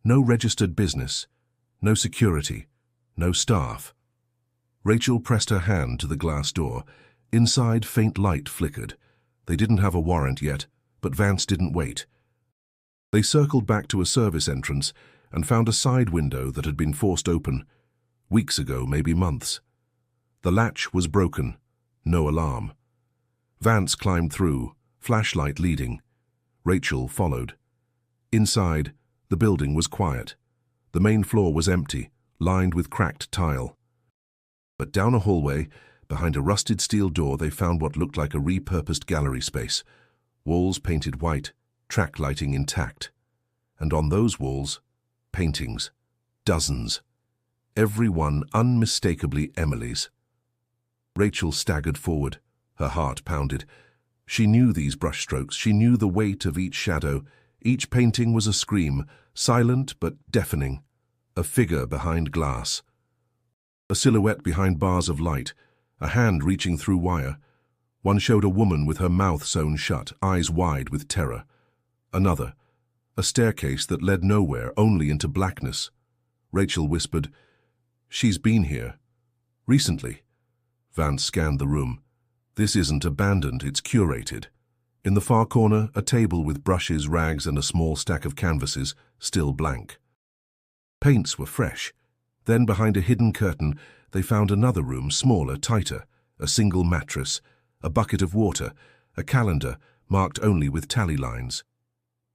no registered business, no security, no staff. Rachel pressed her hand to the glass door. Inside, faint light flickered. They didn't have a warrant yet, but Vance didn't wait. They circled back to a service entrance and found a side window that had been forced open. Weeks ago, maybe months. The latch was broken. No alarm. Vance climbed through, flashlight leading. Rachel followed. Inside, the building was quiet. The main floor was empty, lined with cracked tile. But down a hallway, behind a rusted steel door, they found what looked like a repurposed gallery space. Walls painted white, track lighting intact. And on those walls, paintings. Dozens. Every one unmistakably Emily's. Rachel staggered forward. Her heart pounded. She knew these brushstrokes. She knew the weight of each shadow. Each painting was a scream, silent but deafening. A figure behind glass. A silhouette behind bars of light. A hand reaching through wire. One showed a woman with her mouth sewn shut, eyes wide with terror. Another. A staircase that led nowhere, only into blackness. Rachel whispered, "She's been here. Recently." Vance scanned the room. This isn't abandoned, it's curated. In the far corner, a table with brushes, rags, and a small stack of canvases, still blank. Paints were fresh. Then, behind a hidden curtain, they found another room, smaller, tighter, a single mattress, a bucket of water, a calendar marked only with tally lines.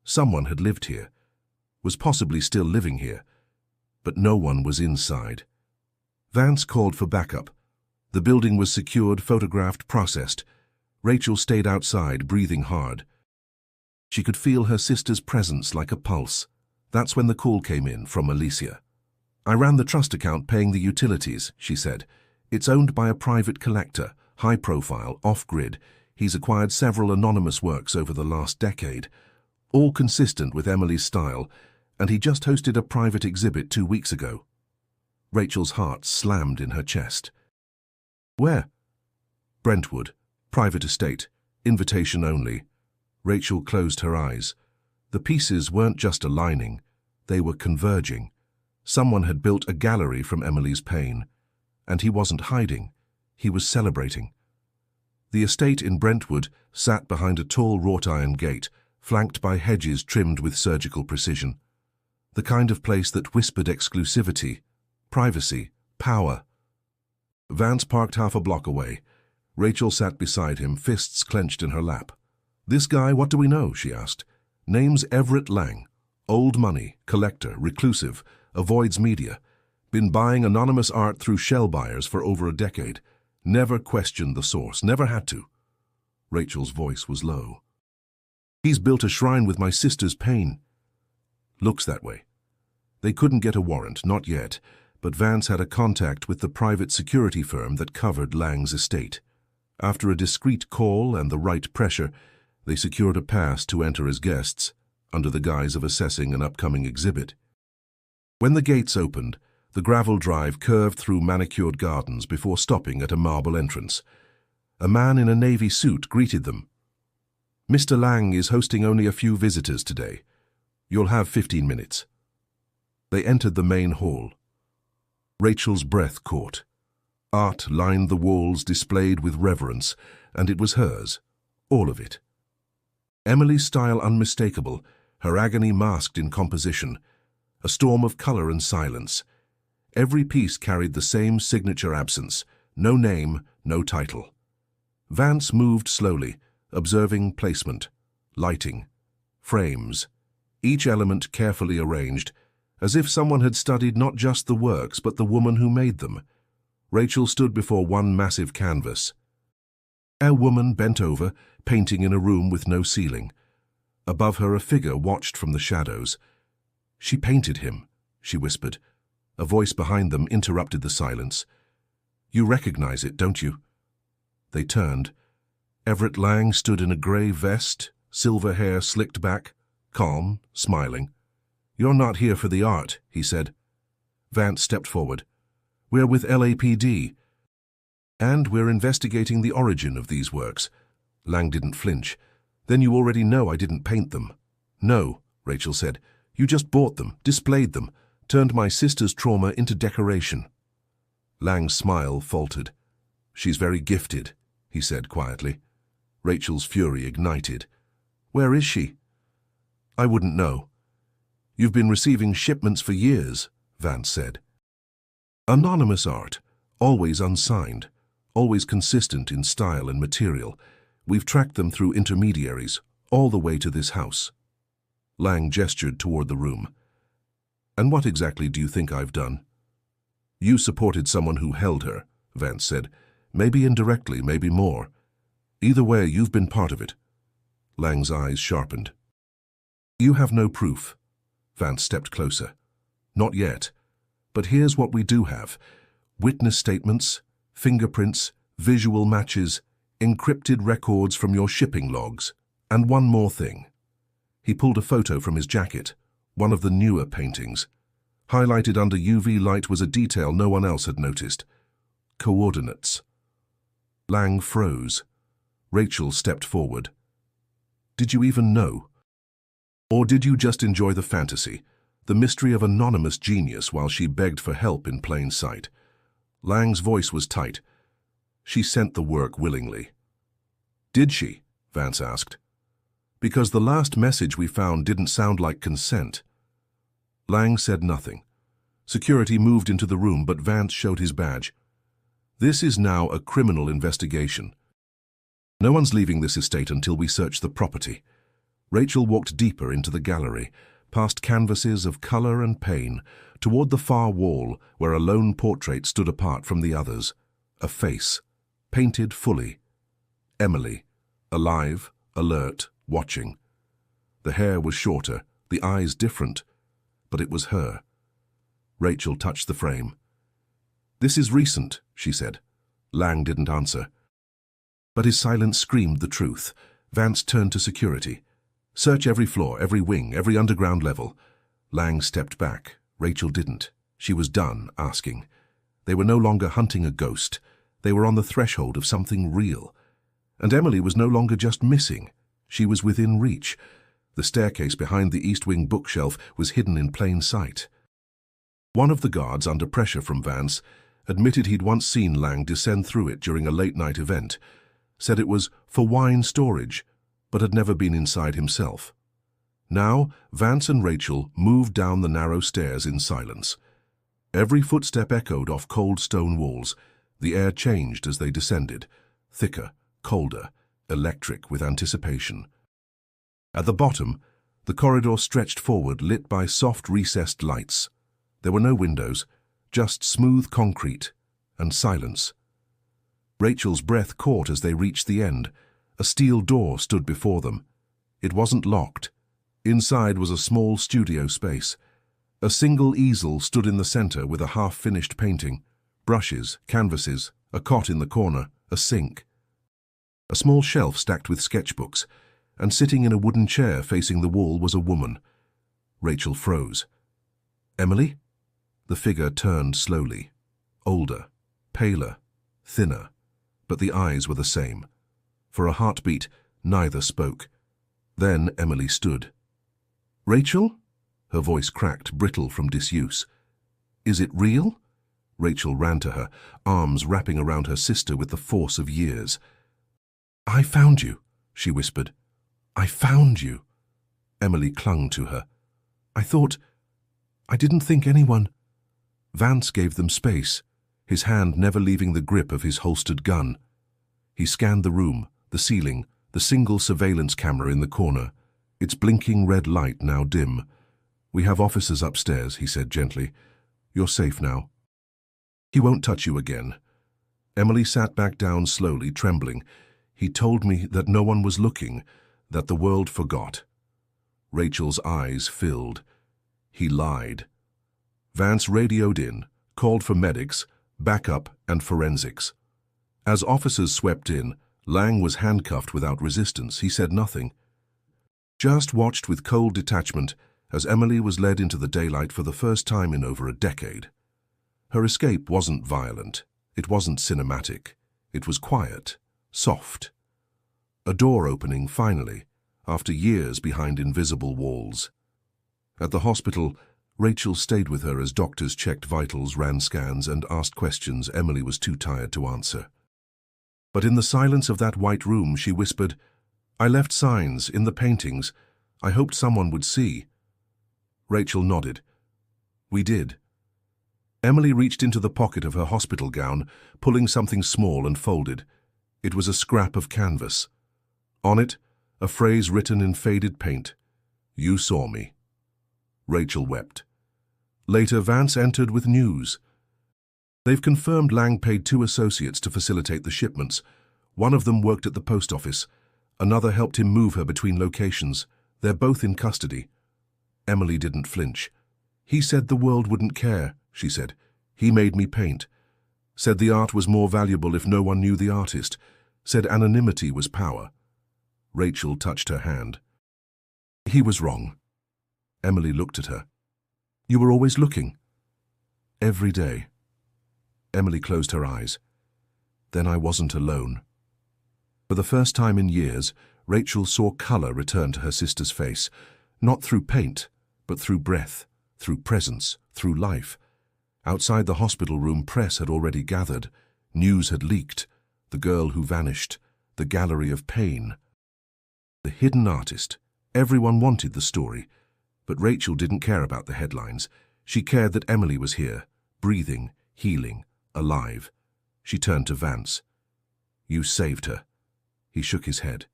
Someone had lived here, was possibly still living here, but no one was inside. Vance called for backup. The building was secured, photographed, processed. Rachel stayed outside, breathing hard. She could feel her sister's presence like a pulse. That's when the call came in from Alicia. "I ran the trust account paying the utilities," she said. "It's owned by a private collector, high profile, off-grid. He's acquired several anonymous works over the last decade, all consistent with Emily's style, and he just hosted a private exhibit 2 weeks ago." Rachel's heart slammed in her chest. "Where?" "Brentwood. Private estate. Invitation only." Rachel closed her eyes. The pieces weren't just aligning, they were converging. Someone had built a gallery from Emily's pain. And he wasn't hiding, he was celebrating. The estate in Brentwood sat behind a tall wrought-iron gate, flanked by hedges trimmed with surgical precision. The kind of place that whispered exclusivity, privacy, power. Vance parked half a block away. Rachel sat beside him, fists clenched in her lap. "This guy, what do we know?" she asked. "Name's Everett Lang. Old money, collector, reclusive, avoids media. Been buying anonymous art through shell buyers for over a decade. Never questioned the source, never had to." Rachel's voice was low. "He's built a shrine with my sister's pain." "Looks that way." They couldn't get a warrant, not yet, but Vance had a contact with the private security firm that covered Lang's estate. After a discreet call and the right pressure, they secured a pass to enter as guests, under the guise of assessing an upcoming exhibit. When the gates opened, the gravel drive curved through manicured gardens before stopping at a marble entrance. A man in a navy suit greeted them. "Mr. Lang is hosting only a few visitors today. You'll have 15 minutes. They entered the main hall. Rachel's breath caught. Art lined the walls, displayed with reverence, and it was hers, all of it. Emily's style unmistakable, her agony masked in composition, a storm of color and silence. Every piece carried the same signature absence, no name, no title. Vance moved slowly, observing placement, lighting, frames, each element carefully arranged, as if someone had studied not just the works but the woman who made them. Rachel stood before one massive canvas. A woman bent over, painting in a room with no ceiling. Above her a figure watched from the shadows. "She painted him," she whispered. A voice behind them interrupted the silence. "You recognize it, don't you?" They turned. Everett Lang stood in a grey vest, silver hair slicked back, calm, smiling. "You're not here for the art," he said. Vance stepped forward. "We're with LAPD. And we're investigating the origin of these works." Lang didn't flinch. "Then you already know I didn't paint them." "No," Rachel said. "You just bought them, displayed them, turned my sister's trauma into decoration." Lang's smile faltered. "She's very gifted," he said quietly. Rachel's fury ignited. Where is she? I wouldn't know. You've been receiving shipments for years, Vance said. Anonymous art, always unsigned, always consistent in style and material. We've tracked them through intermediaries, all the way to this house. Lang gestured toward the room. And what exactly do you think I've done? You supported someone who held her, Vance said. Maybe indirectly, maybe more. Either way, you've been part of it. Lang's eyes sharpened. You have no proof. Vance stepped closer. Not yet. But here's what we do have. Witness statements, fingerprints, visual matches, encrypted records from your shipping logs. And one more thing. He pulled a photo from his jacket, one of the newer paintings. Highlighted under UV light was a detail no one else had noticed. Coordinates. Lang froze. Rachel stepped forward. Did you even know? Or did you just enjoy the fantasy, the mystery of anonymous genius while she begged for help in plain sight? Lang's voice was tight. She sent the work willingly. Did she? Vance asked. Because the last message we found didn't sound like consent. Lang said nothing. Security moved into the room, but Vance showed his badge. This is now a criminal investigation. No one's leaving this estate until we search the property. Rachel walked deeper into the gallery, past canvases of color and pain, toward the far wall where a lone portrait stood apart from the others. A face, painted fully. Emily, alive, alert, watching. The hair was shorter, the eyes different, but it was her. Rachel touched the frame. This is recent, she said. Lang didn't answer. But his silence screamed the truth. Vance turned to security. Search every floor, every wing, every underground level. Lang stepped back. Rachel didn't. She was done asking. They were no longer hunting a ghost. They were on the threshold of something real. And Emily was no longer just missing. She was within reach. The staircase behind the East Wing bookshelf was hidden in plain sight. One of the guards, under pressure from Vance, admitted he'd once seen Lang descend through it during a late-night event, said it was for wine storage, but had never been inside himself. Now, Vance and Rachel moved down the narrow stairs in silence. Every footstep echoed off cold stone walls. The air changed as they descended, thicker, colder, electric with anticipation. At the bottom, the corridor stretched forward, lit by soft recessed lights. There were no windows, just smooth concrete and silence. Rachel's breath caught as they reached the end. A steel door stood before them. It wasn't locked. Inside was a small studio space. A single easel stood in the center with a half-finished painting, brushes, canvases, a cot in the corner, a sink. A small shelf stacked with sketchbooks, and sitting in a wooden chair facing the wall was a woman. Rachel froze. Emily? The figure turned slowly. Older, paler, thinner, but the eyes were the same. For a heartbeat, neither spoke. Then Emily stood. Rachel? Her voice cracked, brittle from disuse. Is it real? Rachel ran to her, arms wrapping around her sister with the force of years. I found you, she whispered. I found you. Emily clung to her. I didn't think anyone. Vance gave them space, his hand never leaving the grip of his holstered gun. He scanned the room, the ceiling, the single surveillance camera in the corner, its blinking red light now dim. We have officers upstairs, he said gently. You're safe now. He won't touch you again. Emily sat back down slowly, trembling. He told me that no one was looking, that the world forgot. Rachel's eyes filled. He lied. Vance radioed in, called for medics, backup, and forensics. As officers swept in, Lang was handcuffed without resistance. He said nothing. Just watched with cold detachment as Emily was led into the daylight for the first time in over a decade. Her escape wasn't violent. It wasn't cinematic. It was quiet, soft. A door opening finally, after years behind invisible walls. At the hospital, Rachel stayed with her as doctors checked vitals, ran scans, and asked questions Emily was too tired to answer. But in the silence of that white room, she whispered, I left signs in the paintings. I hoped someone would see. Rachel nodded. We did. Emily reached into the pocket of her hospital gown, pulling something small and folded. It was a scrap of canvas. On it, a phrase written in faded paint. You saw me. Rachel wept. Later, Vance entered with news. They've confirmed Lang paid 2 associates to facilitate the shipments. One of them worked at the post office. Another helped him move her between locations. They're both in custody. Emily didn't flinch. He said the world wouldn't care, she said. He made me paint. Said the art was more valuable if no one knew the artist. Said anonymity was power. Rachel touched her hand. He was wrong. Emily looked at her. You were always looking. Every day. Emily closed her eyes. Then I wasn't alone. For the first time in years, Rachel saw colour return to her sister's face, not through paint, but through breath, through presence, through life. Outside the hospital room, press had already gathered. News had leaked. The girl who vanished. The gallery of pain. The hidden artist. Everyone wanted the story. But Rachel didn't care about the headlines. She cared that Emily was here, breathing, healing, alive. She turned to Vance. You saved her. He shook his head.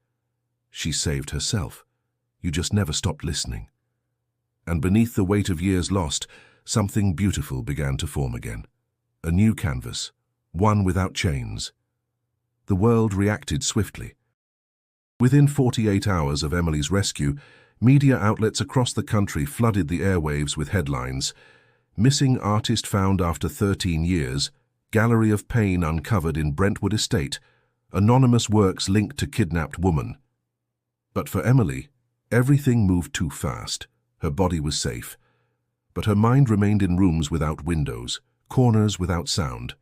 She saved herself. You just never stopped listening. And beneath the weight of years lost, something beautiful began to form again. A new canvas, one without chains. The world reacted swiftly. Within 48 hours of Emily's rescue, media outlets across the country flooded the airwaves with headlines. Missing artist found after 13 years, gallery of pain uncovered in Brentwood Estate, anonymous works linked to kidnapped woman. But for Emily, everything moved too fast. Her body was safe, but her mind remained in rooms without windows, corners without sound.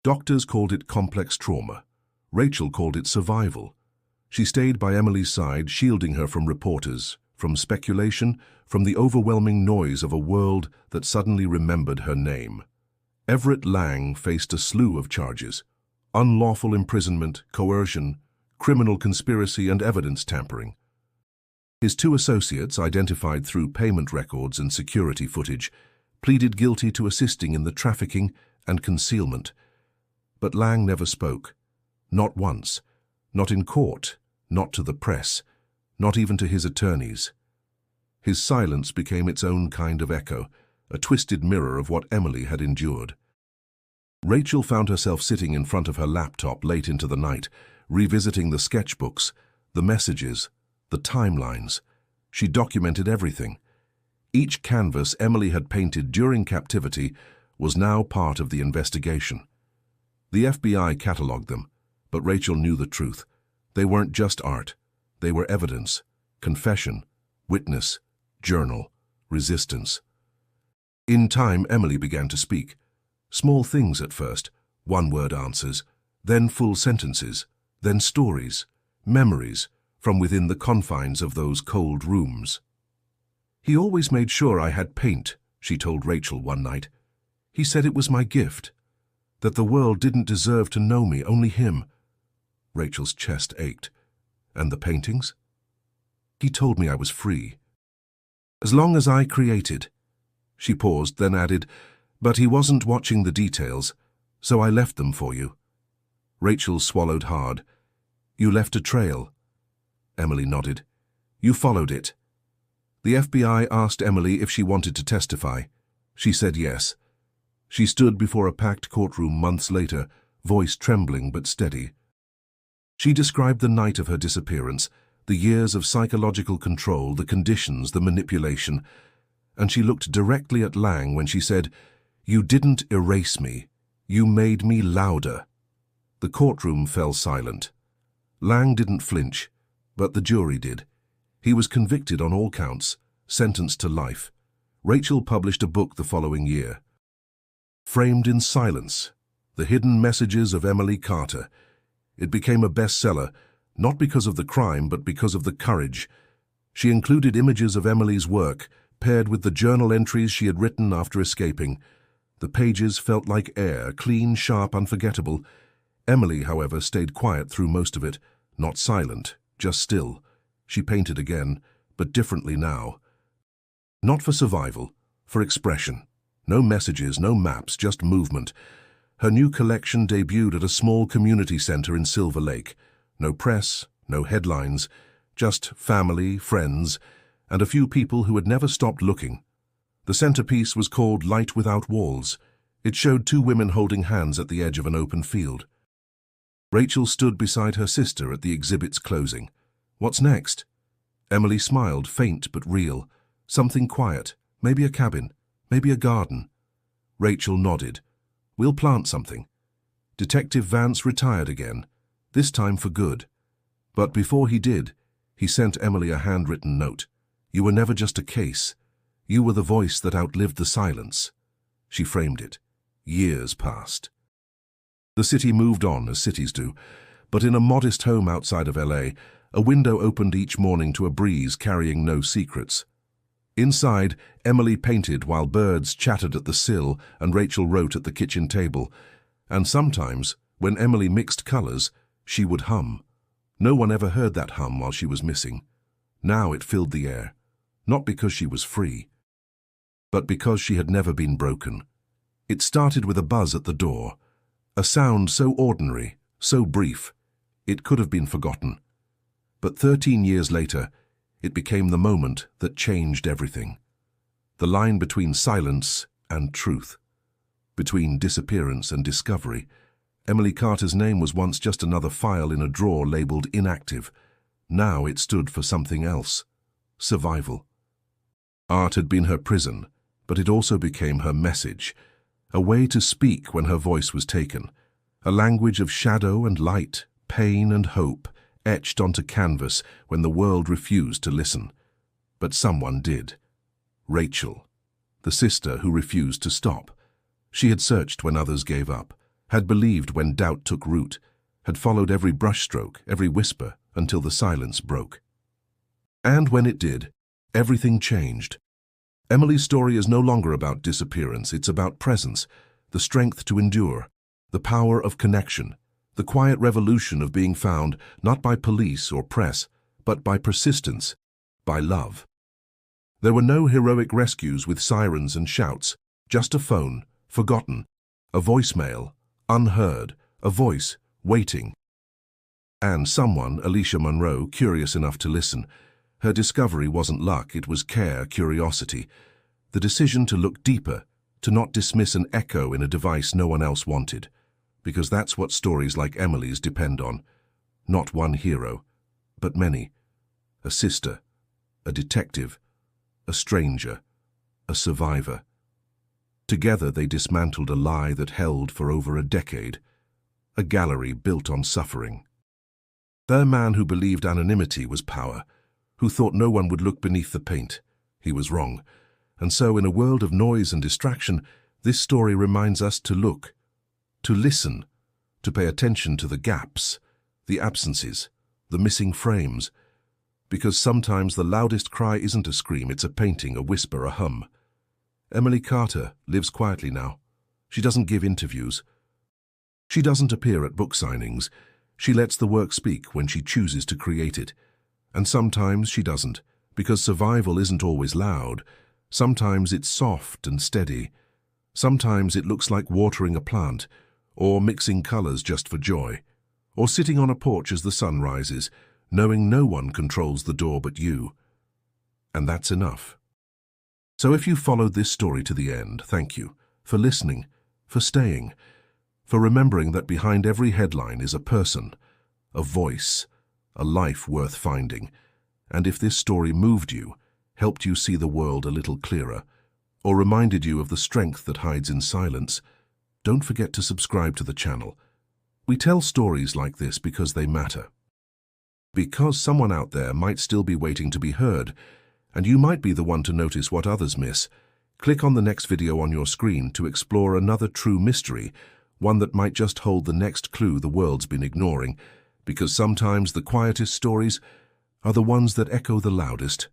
Doctors called it complex trauma. Rachel called it survival. She stayed by Emily's side, shielding her from reporters, from speculation, from the overwhelming noise of a world that suddenly remembered her name. Everett Lang faced a slew of charges: unlawful imprisonment, coercion, criminal conspiracy, and evidence tampering. His 2 associates, identified through payment records and security footage, pleaded guilty to assisting in the trafficking and concealment. But Lang never spoke. Not once. Not in court. Not to the press. Not even to his attorneys. His silence became its own kind of echo, a twisted mirror of what Emily had endured. Rachel found herself sitting in front of her laptop late into the night, revisiting the sketchbooks, the messages, the timelines. She documented everything. Each canvas Emily had painted during captivity was now part of the investigation. The FBI catalogued them, but Rachel knew the truth. They weren't just art. They were evidence, confession, witness, journal, resistance. In time, Emily began to speak. Small things at first, one-word answers, then full sentences, then stories, memories, from within the confines of those cold rooms. He always made sure I had paint, she told Rachel one night. He said it was my gift, that the world didn't deserve to know me, only him. Rachel's chest ached. And the paintings? He told me I was free. As long as I created. She paused, then added, but he wasn't watching the details, so I left them for you. Rachel swallowed hard. You left a trail. Emily nodded. You followed it. The FBI asked Emily if she wanted to testify. She said yes. She stood before a packed courtroom months later, voice trembling but steady. She described the night of her disappearance, the years of psychological control, the conditions, the manipulation, and she looked directly at Lang when she said, You didn't erase me. You made me louder. The courtroom fell silent. Lang didn't flinch, but the jury did. He was convicted on all counts, sentenced to life. Rachel published a book the following year. Framed in Silence, The Hidden Messages of Emily Carter. It became a bestseller, not because of the crime, but because of the courage. She included images of Emily's work, paired with the journal entries she had written after escaping. The pages felt like air, clean, sharp, unforgettable. Emily, however, stayed quiet through most of it, not silent, just still. She painted again, but differently now. Not for survival, for expression. No messages, no maps, just movement. Her new collection debuted at a small community center in Silver Lake. No press, no headlines, just family, friends, and a few people who had never stopped looking. The centerpiece was called Light Without Walls. It showed two women holding hands at the edge of an open field. Rachel stood beside her sister at the exhibit's closing. What's next? Emily smiled, faint but real. Something quiet, maybe a cabin, maybe a garden. Rachel nodded. We'll plant something. Detective Vance retired again, this time for good. But before he did, he sent Emily a handwritten note. You were never just a case. You were the voice that outlived the silence. She framed it. Years passed. The city moved on, as cities do, but in a modest home outside of LA, a window opened each morning to a breeze carrying no secrets. Inside, Emily painted while birds chattered at the sill and Rachel wrote at the kitchen table. And sometimes, when Emily mixed colors, she would hum. No one ever heard that hum while she was missing. Now it filled the air, not because she was free, but because she had never been broken. It started with a buzz at the door, a sound so ordinary, so brief, it could have been forgotten. But 13 years later, it became the moment that changed everything. The line between silence and truth, between disappearance and discovery. Emily Carter's name was once just another file in a drawer labeled inactive. Now it stood for something else. Survival. Art had been her prison, but it also became her message. A way to speak when her voice was taken. A language of shadow and light, pain and hope, etched onto canvas when the world refused to listen. But someone did. Rachel, the sister who refused to stop. She had searched when others gave up, had believed when doubt took root, had followed every brushstroke, every whisper, until the silence broke. And when it did, everything changed. Emily's story is no longer about disappearance, it's about presence, the strength to endure, the power of connection, the quiet revolution of being found not by police or press, but by persistence, by love. There were no heroic rescues with sirens and shouts, just a phone, forgotten, a voicemail, unheard, a voice, waiting. And someone, Alicia Monroe, curious enough to listen. Her discovery wasn't luck, it was care, curiosity. The decision to look deeper, to not dismiss an echo in a device no one else wanted. Because that's what stories like Emily's depend on. Not one hero, but many. A sister, a detective, a stranger, a survivor. Together they dismantled a lie that held for over a decade. A gallery built on suffering. The man who believed anonymity was power, who thought no one would look beneath the paint. He was wrong. And so in a world of noise and distraction, this story reminds us to look, to listen, to pay attention to the gaps, the absences, the missing frames. Because sometimes the loudest cry isn't a scream, it's a painting, a whisper, a hum. Emily Carter lives quietly now. She doesn't give interviews. She doesn't appear at book signings. She lets the work speak when she chooses to create it. And sometimes she doesn't, because survival isn't always loud. Sometimes it's soft and steady. Sometimes it looks like watering a plant, or mixing colors just for joy, or sitting on a porch as the sun rises, knowing no one controls the door but you. And that's enough. So if you followed this story to the end, thank you for listening, for staying, for remembering that behind every headline is a person, a voice, a life worth finding. And if this story moved you, helped you see the world a little clearer, or reminded you of the strength that hides in silence, don't forget to subscribe to the channel. We tell stories like this because they matter. Because someone out there might still be waiting to be heard, and you might be the one to notice what others miss. Click on the next video on your screen to explore another true mystery, one that might just hold the next clue the world's been ignoring, because sometimes the quietest stories are the ones that echo the loudest.